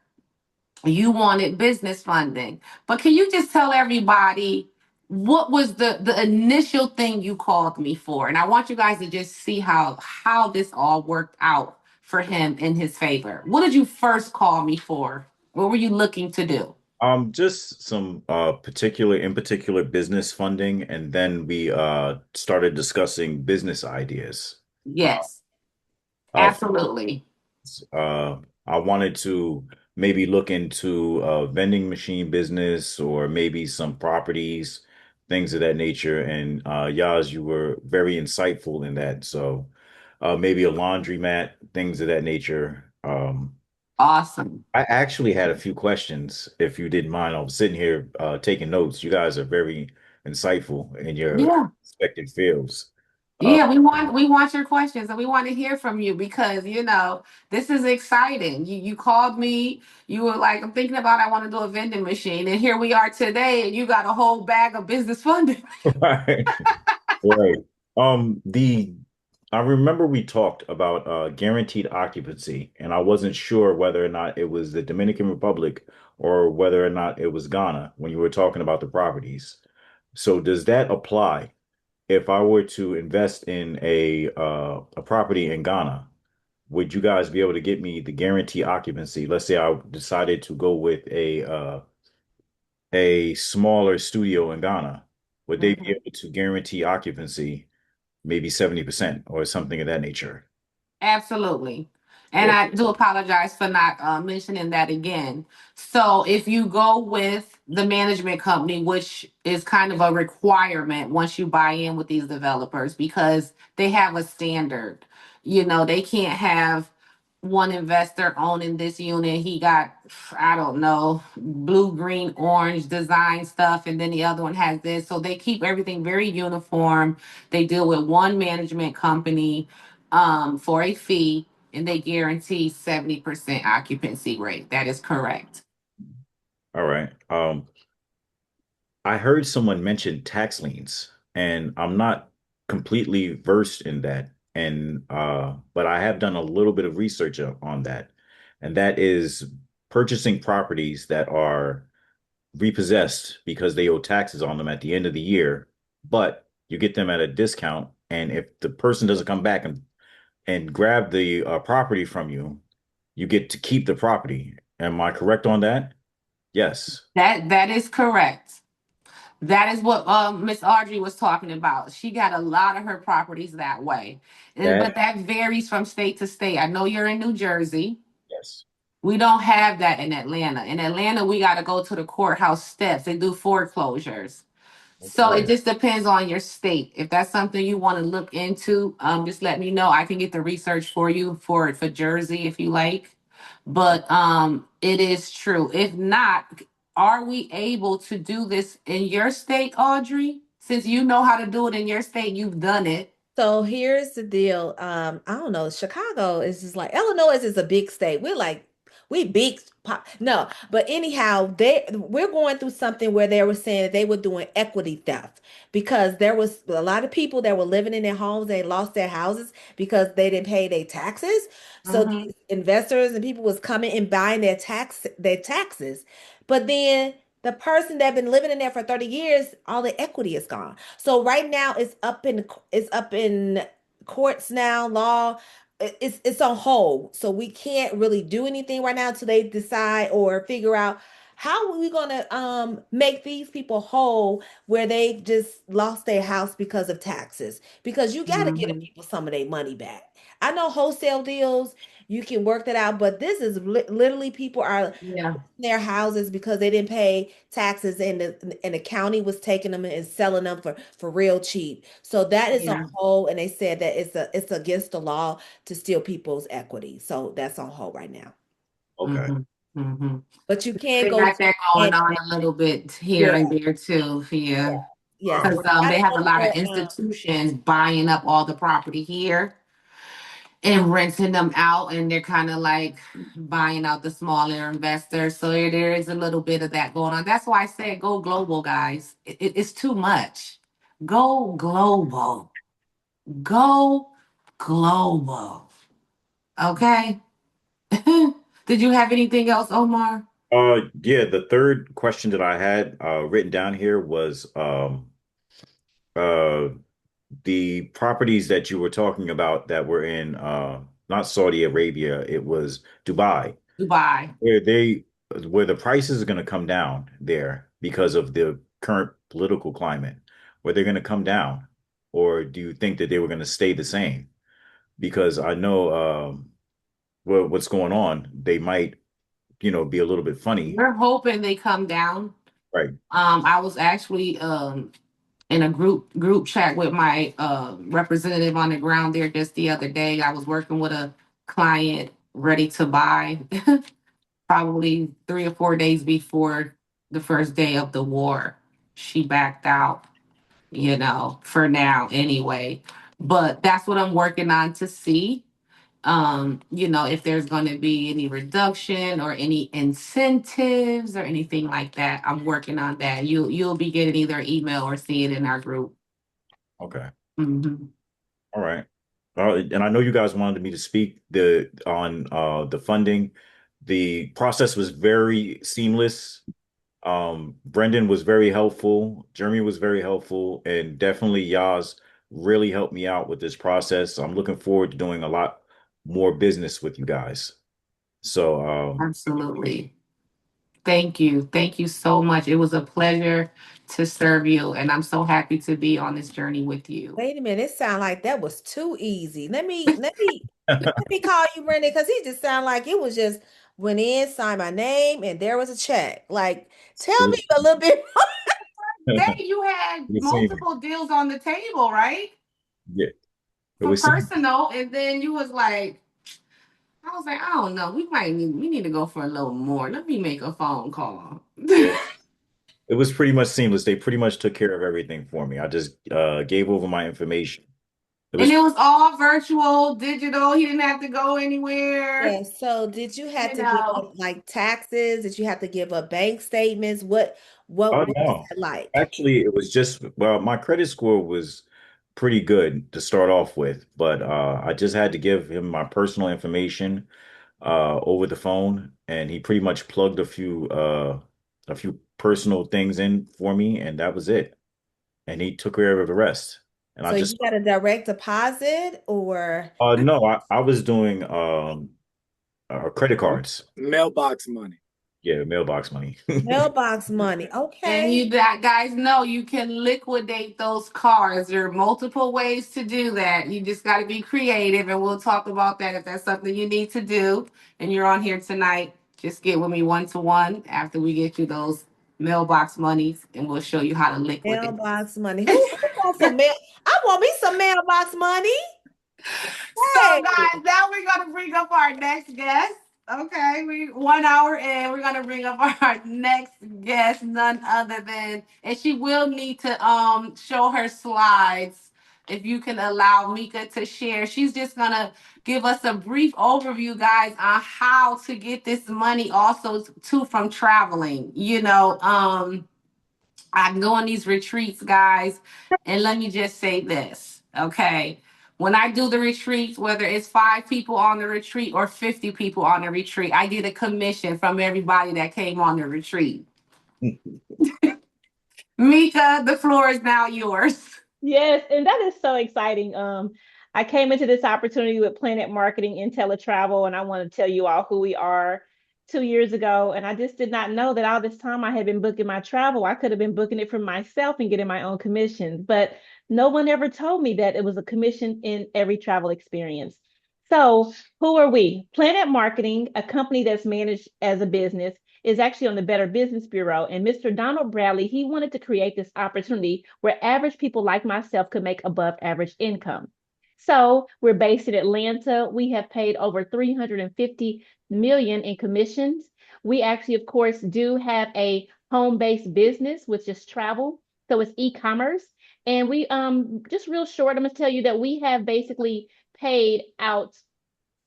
you wanted business funding. But can you just tell everybody what was the initial thing you called me for? And I want you guys to just see how this all worked out for him in his favor. What did you first call me for? What were you looking to do? Just some in particular business funding, and then we started discussing business ideas. Yes, Uh, absolutely. uh, I wanted to maybe look into a vending machine business or maybe some properties, things of that nature. And Yaz, you were very insightful in that. So maybe a laundromat, things of that nature. Awesome. I actually had a few questions, if you didn't mind. I was sitting here taking notes. You guys are very insightful in your Yeah. respective fields. Uh, Yeah, we want your questions and we want to hear from you because this is exciting. You called me, you were like, I'm thinking about I want to do a vending machine, and here we are today, and you got a whole bag of business funding. right, right. The I remember we talked about guaranteed occupancy, and I wasn't sure whether or not it was the Dominican Republic or whether or not it was Ghana when you were talking about the properties. So does that apply if I were to invest in a property in Ghana? Would you guys be able to get me the guarantee occupancy? Let's say I decided to go with a smaller studio in Ghana. Would they be Mhm. able to guarantee occupancy maybe 70% or something of that nature? Absolutely. And Yeah. I do apologize for not mentioning that again. So, if you go with the management company, which is kind of a requirement once you buy in with these developers, because they have a standard, they can't have one investor owning this unit. He got, I don't know, blue, green, orange design stuff, and then the other one has this. So, they keep everything very uniform. They deal with one management company for a fee, and they guarantee 70% occupancy rate. That is correct. All right. I heard someone mention tax liens, and I'm not completely versed in that. And but I have done a little bit of research on that, and that is purchasing properties that are repossessed because they owe taxes on them at the end of the year, but you get them at a discount. And if the person doesn't come back and grab the property from you, you get to keep the property. Am I correct on that? Yes. That is correct. That is what Miss Audrey was talking about. She got a lot of her properties that way. That But that varies from state to state. I know you're in New Jersey. yes. We don't have that in Atlanta. In Atlanta, we got to go to the courthouse steps. They do foreclosures. So it Okay. just depends on your state. If that's something you want to look into, just let me know. I can get the research for you for Jersey if you like. But it is true. If not, are we able to do this in your state, Audrey? Since you know how to do it in your state, you've done it. So here's the deal. I don't know. Chicago is just like Illinois is a big state. We're like we big pop. No, but anyhow, we're going through something where they were saying that they were doing equity theft because there was a lot of people that were living in their homes. They lost their houses because they didn't pay their taxes. So Mm-hmm. these investors and people was coming and buying their taxes. But then the person that been living in there for 30 years, all the equity is gone. So right now it's up in courts now, law. It's on hold. So we can't really do anything right now until they decide or figure out how are we gonna make these people whole where they just lost their house because of taxes. Because you gotta give Mm-hmm. people some of their money back. I know wholesale deals, you can work that out, but this is literally people are Yeah. their houses because they didn't pay taxes and the county was taking them and selling them for real cheap. So that is on Yeah. hold and they said that it's against the law to steal people's equity. So that's on hold right now. Okay. Mm-hmm. Mm-hmm. But you can They go got to that going and on a little bit here yeah, and there too. Yeah. yeah. So Because you they gotta have go a lot of to institutions buying up all the property here and renting them out, and they're kind of like buying out the smaller investors. So there is a little bit of that going on. That's why I said go global, guys. It's too much. Go global. Go global. Okay. Did you have anything else, Omar? Yeah, the third question that I had written down here was uh the properties that you were talking about that were in not Saudi Arabia, it was Dubai, Dubai. where they where the prices are going to come down there because of the current political climate, where they're going to come down, or do you think that they were going to stay the same? Because I know what's going on, they might, be a little bit funny, We're hoping they come down. right? I was actually in a group chat with my representative on the ground there just the other day. I was working with a client ready to buy probably 3 or 4 days before the first day of the war. She backed out, for now anyway. But that's what I'm working on to see. If there's going to be any reduction or any incentives or anything like that. I'm working on that. You'll be getting either email or see it in our group. Okay. Hmm. All right. And I know you guys wanted me to speak on the funding. The process was very seamless. Brendan was very helpful. Jeremy was very helpful, and definitely Yaz really helped me out with this process. I'm looking forward to doing a lot more business with you guys. So, Absolutely. Thank you. Thank you so much. It was a pleasure to serve you, and I'm so happy to be on this journey with you. wait a minute, it sounded like that was too easy. Let me call you Brenda because he just sounded like it was just went in, signed my name, and there was a check. Like, it tell me was a little bit. Day you had the same. multiple deals on the table, right? Yeah, it For was same. personal, and then you was like, I was like, I don't know. We need to go for a little more. Let me make a phone call. Yeah, it was pretty much seamless. They pretty much took care of everything for me. I just gave over my information. It And was it was all virtual, digital. He didn't have to go anywhere. Yeah, so did you have You to give know, up like taxes? Did you have to give up bank statements? What was no. that like? Actually, it was just, well, my credit score was pretty good to start off with, but I just had to give him my personal information over the phone, and he pretty much plugged a few personal things in for me, and that was it. And he took care of the rest. And I So you just got a direct deposit or no, I was doing credit cards. Mailbox money. Yeah, mailbox money. Mailbox money. And Okay. you guys know you can liquidate those cars. There are multiple ways to do that. You just got to be creative, and we'll talk about that if that's something you need to do. And you're on here tonight. Just get with me 1-to-1 after we get you those mailbox monies, and we'll show you how to liquidate. Mailbox money. Who wants some mail? I want me some mailbox money. So, Hey. guys, now we're gonna bring up our next guest. Okay, we 1 hour in. We're gonna bring up our next guest, none other than, and she will need to show her slides. If you can allow Mika to share, she's just gonna give us a brief overview, guys, on how to get this money also too from traveling. I go on these retreats, guys, and let me just say this, okay? When I do the retreats, whether it's 5 people on the retreat or 50 people on the retreat, I get a commission from everybody that came on the retreat. Mika, the floor is now yours. Yes, and that is so exciting. I came into this opportunity with Planet Marketing in Teletravel, and I want to tell you all who we are 2 years ago. And I just did not know that all this time I had been booking my travel. I could have been booking it for myself and getting my own commissions, but no one ever told me that it was a commission in every travel experience. So, who are we? Planet Marketing, a company that's managed as a business, is actually on the Better Business Bureau. And Mr. Donald Bradley, he wanted to create this opportunity where average people like myself could make above average income. So we're based in Atlanta. We have paid over 350 million in commissions. We actually, of course, do have a home-based business, which is travel. So it's e-commerce. And we just real short, I'm gonna tell you that we have basically paid out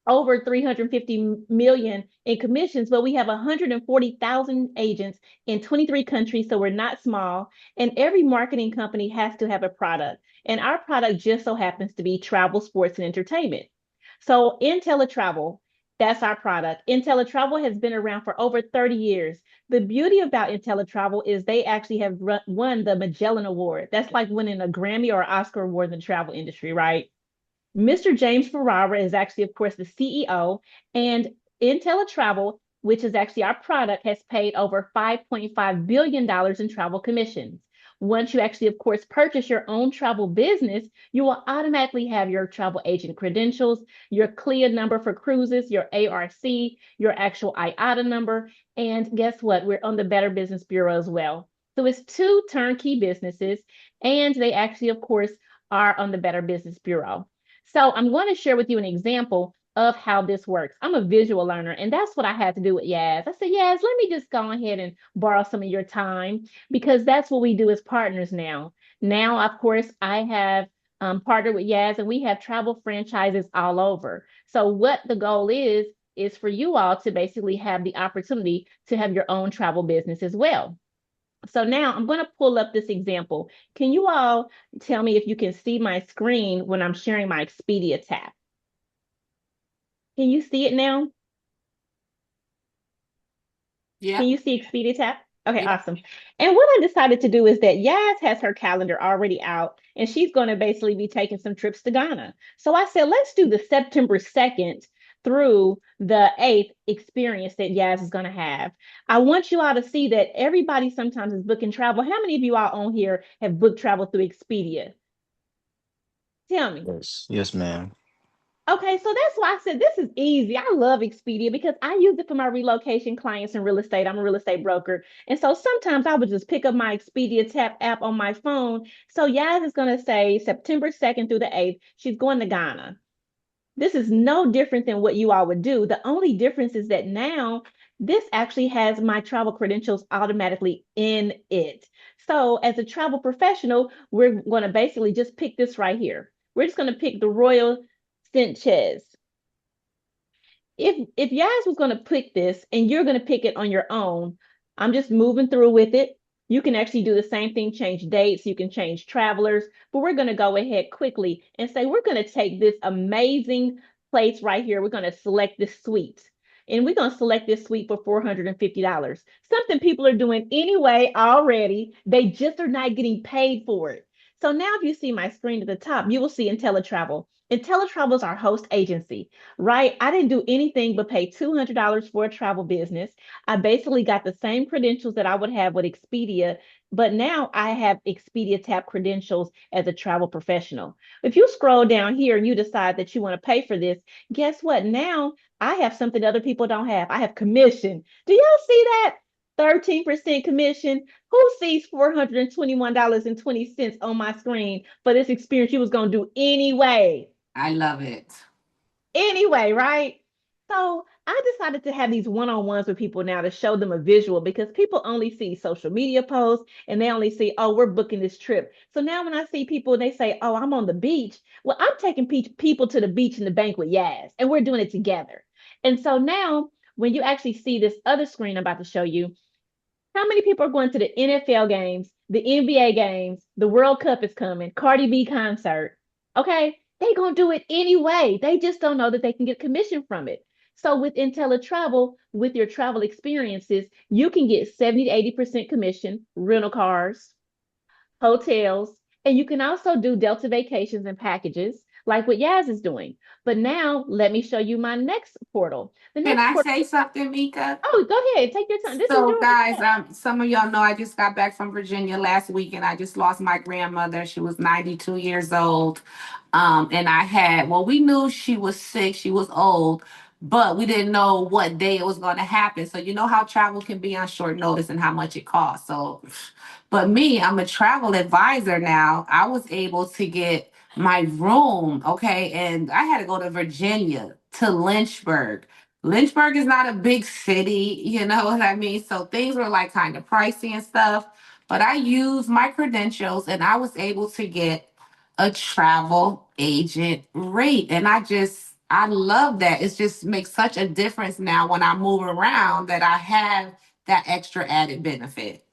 over 350 million in commissions, but we have 140,000 agents in 23 countries, so we're not small. And every marketing company has to have a product. And our product just so happens to be travel, sports, and entertainment. So IntelliTravel, that's our product. IntelliTravel has been around for over 30 years. The beauty about IntelliTravel is they actually have won the Magellan Award. That's like winning a Grammy or Oscar award in the travel industry, right? Mr. James Ferrara is actually, of course, the CEO, and IntelliTravel, which is actually our product, has paid over $5.5 billion in travel commissions. Once you actually, of course, purchase your own travel business, you will automatically have your travel agent credentials, your CLIA number for cruises, your ARC, your actual IATA number, and guess what? We're on the Better Business Bureau as well. So it's two turnkey businesses, and they actually, of course, are on the Better Business Bureau. So I'm going to share with you an example of how this works. I'm a visual learner, and that's what I had to do with Yas. I said, Yas, let me just go ahead and borrow some of your time because that's what we do as partners now. Now, of course, I have partnered with Yas, and we have travel franchises all over. So what the goal is for you all to basically have the opportunity to have your own travel business as well. So now I'm going to pull up this example. Can you all tell me if you can see my screen when I'm sharing my Expedia tab? Can you see it now? Yeah. Can you see Expedia tab? Okay, Yeah. awesome. And what I decided to do is that Yas has her calendar already out, and she's going to basically be taking some trips to Ghana. So I said, let's do the September 2nd through the 8th experience that Yas is going to have. I want you all to see that everybody sometimes is booking travel. How many of you all on here have booked travel through Expedia? Tell me. Yes, yes, ma'am. Okay, so that's why I said this is easy. I love Expedia because I use it for my relocation clients in real estate. I'm a real estate broker. And so sometimes I would just pick up my Expedia Tap app on my phone. So Yaz is going to say September 2nd through the 8th, she's going to Ghana. This is no different than what you all would do. The only difference is that now this actually has my travel credentials automatically in it. So as a travel professional, we're going to basically just pick this right here. We're just going to pick the Royal Sanchez. If Yaz was going to pick this and you're going to pick it on your own, I'm just moving through with it. You can actually do the same thing, change dates, you can change travelers, but we're going to go ahead quickly and say we're going to take this amazing place right here. We're going to select this suite. And we're going to select this suite for $450. Something people are doing anyway already. They just are not getting paid for it. So now if you see my screen at the top, you will see IntelliTravel. IntelliTravel is our host agency, right? I didn't do anything but pay $200 for a travel business. I basically got the same credentials that I would have with Expedia, but now I have Expedia Tap credentials as a travel professional. If you scroll down here and you decide that you want to pay for this, guess what? Now I have something other people don't have. I have commission. Do y'all see that? 13% commission. Who sees $421.20 on my screen for this experience you was going to do anyway? I love it. Anyway, right? So I decided to have these one-on-ones with people now to show them a visual because people only see social media posts and they only see, oh, we're booking this trip. So now when I see people and they say, oh, I'm on the beach, well, I'm taking people to the beach in the bank with Yas, and we're doing it together. And so now when you actually see this other screen I'm about to show you, how many people are going to the NFL games, the NBA games, the World Cup is coming, Cardi B concert? Okay, they gonna do it anyway. They just don't know that they can get commission from it. So with IntelliTravel, with your travel experiences, you can get 70 to 80% commission, rental cars, hotels, and you can also do Delta vacations and packages like what Yaz is doing. But now let me show you my next portal. The Can next I portal, say something, Mika? oh, go ahead, take your time. This is So, yours. guys, some of y'all know I just got back from Virginia last week, and I just lost my grandmother. She was 92 years old, and well, we knew she was sick. She was old, but we didn't know what day it was going to happen. So, you know how travel can be on short notice and how much it costs. So, but me, I'm a travel advisor now. I was able to get my room, okay, and I had to go to Virginia to Lynchburg. Lynchburg is not a big city, you know what I mean? So things were like kind of pricey and stuff. But I used my credentials and I was able to get a travel agent rate. And I love that. It just makes such a difference now when I move around that I have that extra added benefit.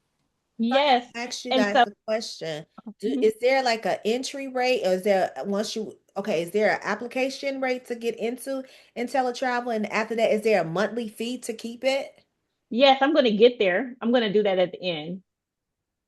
So I Yes. gotta ask you And guys so, a question. mhm. Is there like an entry rate, or is there is there an application rate to get into IntelliTravel? And after that, is there a monthly fee to keep it? Yes, I'm going to get there. I'm going to do that at the end.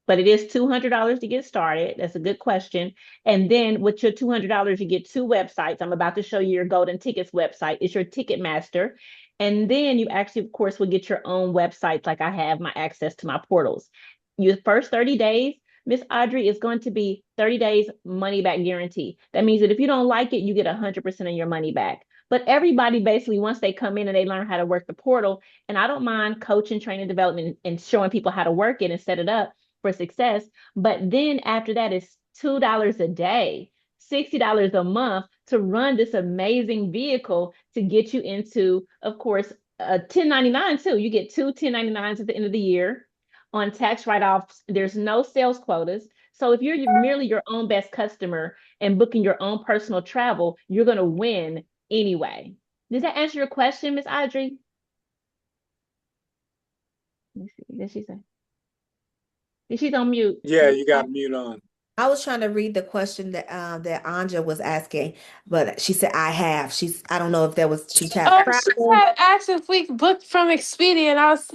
But it is $200 to get started. That's a good question. And then with your $200, you get two websites. I'm about to show you your golden tickets website. It's your Ticketmaster. And then you actually, of course, will get your own websites like I have my access to my portals. Your first 30 days, Miss Audrey, is going to be 30 days money back guarantee. That means that if you don't like it, you get 100% of your money back. But everybody basically, once they come in and they learn how to work the portal, and I don't mind coaching, training, development, and showing people how to work it and set it up for success. But then after that, it's $2 a day, $60 a month to run this amazing vehicle to get you into, of course, a 1099 too. You get two 1099s at the end of the year on tax write-offs. There's no sales quotas. So if you're merely your own best customer and booking your own personal travel, you're going to win anyway. Does that answer your question, Miss Audrey? Let me see. Did she say? She's on mute. Yeah, you got mute on. I was trying to read the question that Anja was asking, but she said I don't know if that was she tapped She travel. had asked if we booked from Expedia, and I was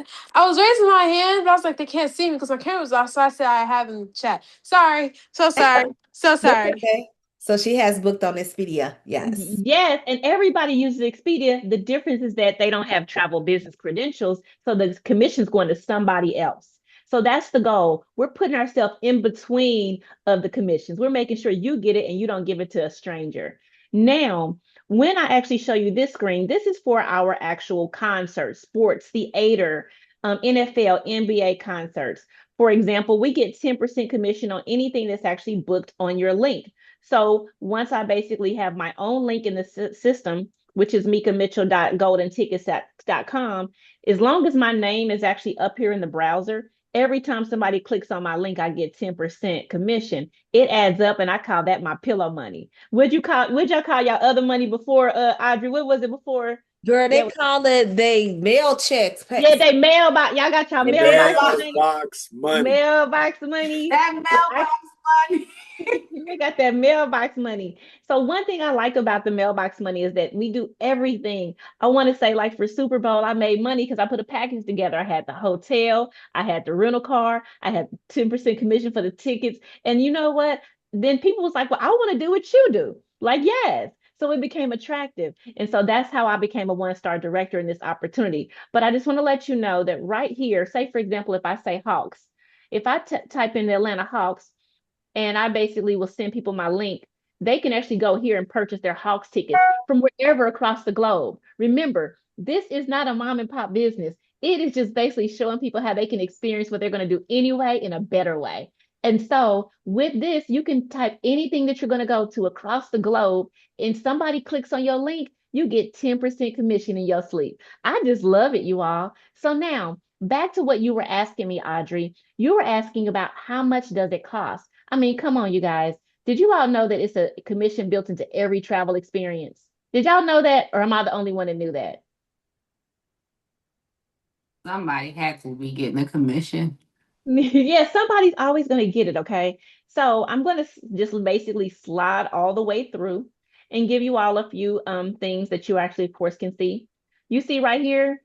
raising my hand, but I was like, they can't see me because my camera's off, so I said I have in the chat. Sorry, so sorry, so That's sorry. okay. So she has booked on Expedia. Yes. Yes, and everybody uses Expedia. The difference is that they don't have travel business credentials, so the commission's going to somebody else. So that's the goal. We're putting ourselves in between of the commissions. We're making sure you get it and you don't give it to a stranger. Now, when I actually show you this screen, this is for our actual concerts, sports, theater, NFL, NBA concerts. For example, we get 10% commission on anything that's actually booked on your link. So once I basically have my own link in the system, which is mikamitchell.goldentickets.com, as long as my name is actually up here in the browser, every time somebody clicks on my link, I get 10% commission. It adds up, and I call that my pillow money. Would y'all call y'all other money before, Audrey? What was it before? Girl, they That was, call it they mail checks. yeah, they mailbox. Y'all got y'all They mailbox mailbox. money. Mailbox money. Mailbox money. That Well, I mailbox money. they got that mailbox money. So one thing I like about the mailbox money is that we do everything. I want to say, like for Super Bowl, I made money because I put a package together. I had the hotel, I had the rental car, I had 10% commission for the tickets. And you know what? then people was like, well, I want to do what you do. Like, yes. So it became attractive. And so that's how I became a one-star director in this opportunity. But I just want to let you know that right here, say, for example, if I say Hawks, if I type in the Atlanta Hawks, and I basically will send people my link, they can actually go here and purchase their Hawks tickets from wherever across the globe. Remember, this is not a mom and pop business. It is just basically showing people how they can experience what they're going to do anyway in a better way. And so with this, you can type anything that you're going to go to across the globe, and somebody clicks on your link, you get 10% commission in your sleep. I just love it, you all. So now back to what you were asking me, Audrey. You were asking about how much does it cost? I mean, come on, you guys. Did you all know that it's a commission built into every travel experience? Did y'all know that, or am I the only one that knew that? Somebody had to be getting a commission. Yeah, somebody's always going to get it, okay? So I'm going to just basically slide all the way through and give you all a few things that you actually, of course, can see. You see right here,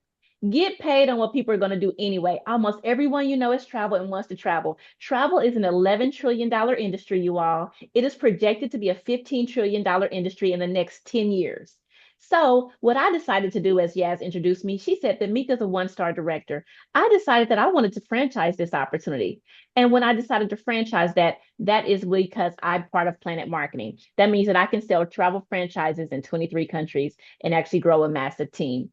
get paid on what people are going to do anyway. Almost everyone you know is travel and wants to travel. Travel is an $11 trillion industry, you all. It is projected to be a $15 trillion industry in the next 10 years. So, what I decided to do as Yas introduced me, she said that Mika's a one-star director. I decided that I wanted to franchise this opportunity. And when I decided to franchise that, that is because I'm part of Planet Marketing. That means that I can sell travel franchises in 23 countries and actually grow a massive team.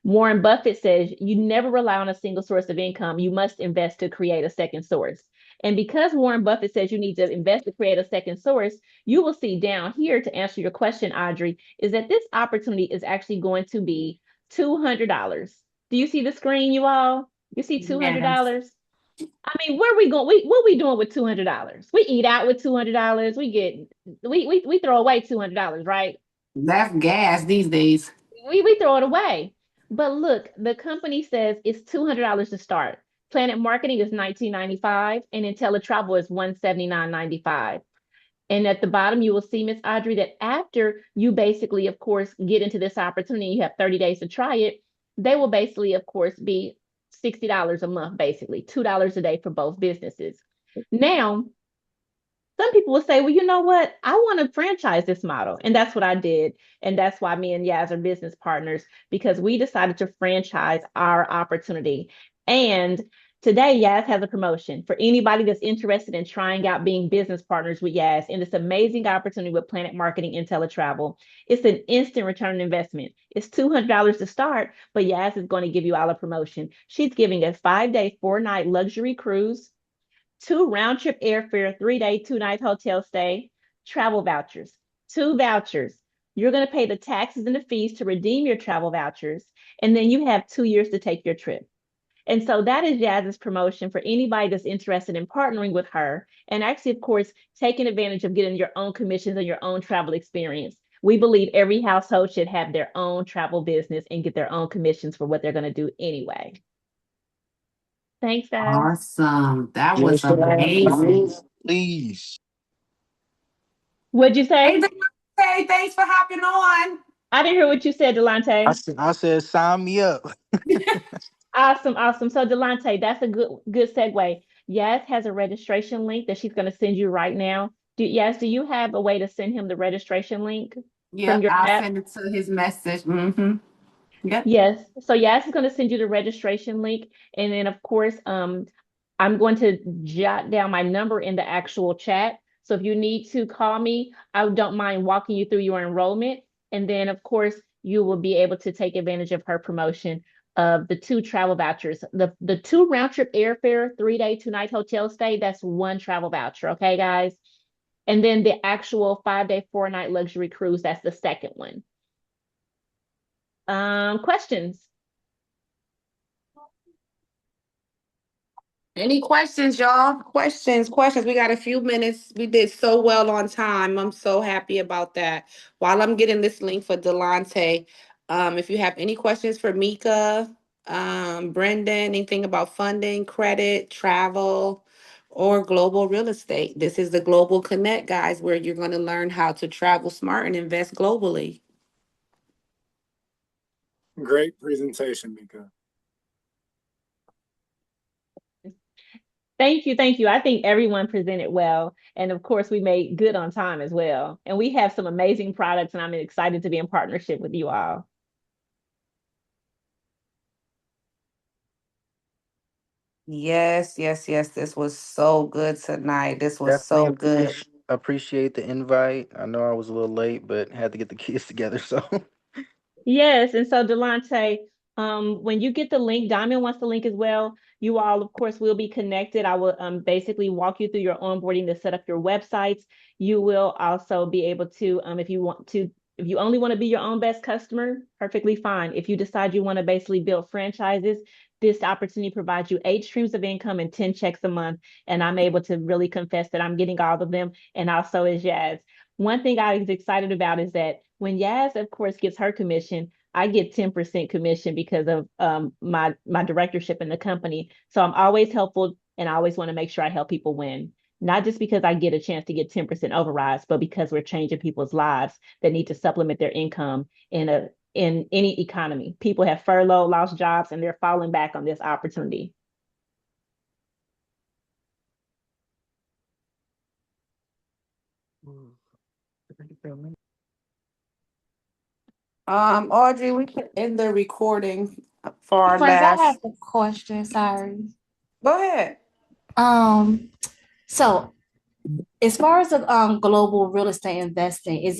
Warren Buffett says you never rely on a single source of income. You must invest to create a second source. And because Warren Buffett says you need to invest to create a second source, you will see down here to answer your question, Audrey, is that this opportunity is actually going to be $200. Do you see the screen, you all? You see Yes. $200? I mean, where we going? What we doing with $200? We eat out with $200. We throw away $200, right? That's gas these days. We throw it away. But look, the company says it's $200 to start. Planet Marketing is $19.95, and IntelliTravel is $179.95. And at the bottom, you will see, Miss Audrey, that after you basically, of course, get into this opportunity, you have 30 days to try it. They will basically, of course, be $60 a month, basically $2 a day for both businesses. Now, some people will say, well, you know what? I want to franchise this model. And that's what I did. And that's why me and Yaz are business partners, because we decided to franchise our opportunity. And today, Yaz has a promotion for anybody that's interested in trying out being business partners with Yaz in this amazing opportunity with Planet Marketing and Teletravel. It's an instant return on investment. It's $200 to start, but Yaz is going to give you all a promotion. She's giving a 5-day, 4-night luxury cruise, 2 round trip airfare, 3-day, 2-night hotel stay, travel vouchers, 2 vouchers. You're going to pay the taxes and the fees to redeem your travel vouchers, and then you have 2 years to take your trip. And so that is Jazz's promotion for anybody that's interested in partnering with her. And actually, of course, taking advantage of getting your own commissions and your own travel experience. We believe every household should have their own travel business and get their own commissions for what they're going to do anyway. Thanks, guys. Awesome. That was Yes, sir. amazing. Please. What'd you Hey, say? Delonte, thanks for hopping on. I didn't hear what you said, Delante. I said, sign me up. Awesome, awesome. So Delante, that's a good segue. Yas has a registration link that she's going to send you right now. Yas, do you have a way to send him the registration link from Yep, your I'll app? send it to his message. Mm-hmm. Yep. Yes. So Yas is going to send you the registration link, and then of course, I'm going to jot down my number in the actual chat. So if you need to call me, I don't mind walking you through your enrollment. And then, of course, you will be able to take advantage of her promotion of the 2 travel vouchers. The 2 round trip airfare, 3-day, 2-night hotel stay, that's 1 travel voucher. Okay, guys. And then the actual 5-day, 4-night luxury cruise, that's the second one. Questions? Any questions, y'all? Questions. We got a few minutes. We did so well on time. I'm so happy about that. While I'm getting this link for Delonte, if you have any questions for Mika, Brendan, anything about funding, credit, travel, or global real estate, this is the Global Connect, guys, where you're going to learn how to travel smart and invest globally. Great presentation, Mika. Thank you. Thank you. I think everyone presented well. And of course, we made good on time as well. And we have some amazing products, and I'm excited to be in partnership with you all. Yes, yes, yes. This was so good tonight. This was Definitely so good. appreciate the invite. I know I was a little late, but had to get the kids together. So Yes, and so Delonte, when you get the link, Diamond wants the link as well. You all, of course, will be connected. I will basically walk you through your onboarding to set up your websites. You will also be able to, if you want to, if you only want to be your own best customer, perfectly fine. If you decide you want to basically build franchises, this opportunity provides you 8 streams of income and 10 checks a month. And I'm able to really confess that I'm getting all of them, and also is Yaz. One thing I was excited about is that when Yaz, of course, gets her commission, I get 10% commission because of my directorship in the company. So I'm always helpful, and I always want to make sure I help people win. Not just because I get a chance to get 10% overrides, but because we're changing people's lives that need to supplement their income in any economy. People have furloughed, lost jobs, and they're falling back on this opportunity. Audrey, we can end the recording for our Frank, I have last. a question. Sorry. Go ahead. Um, so as far as the global real estate investing, is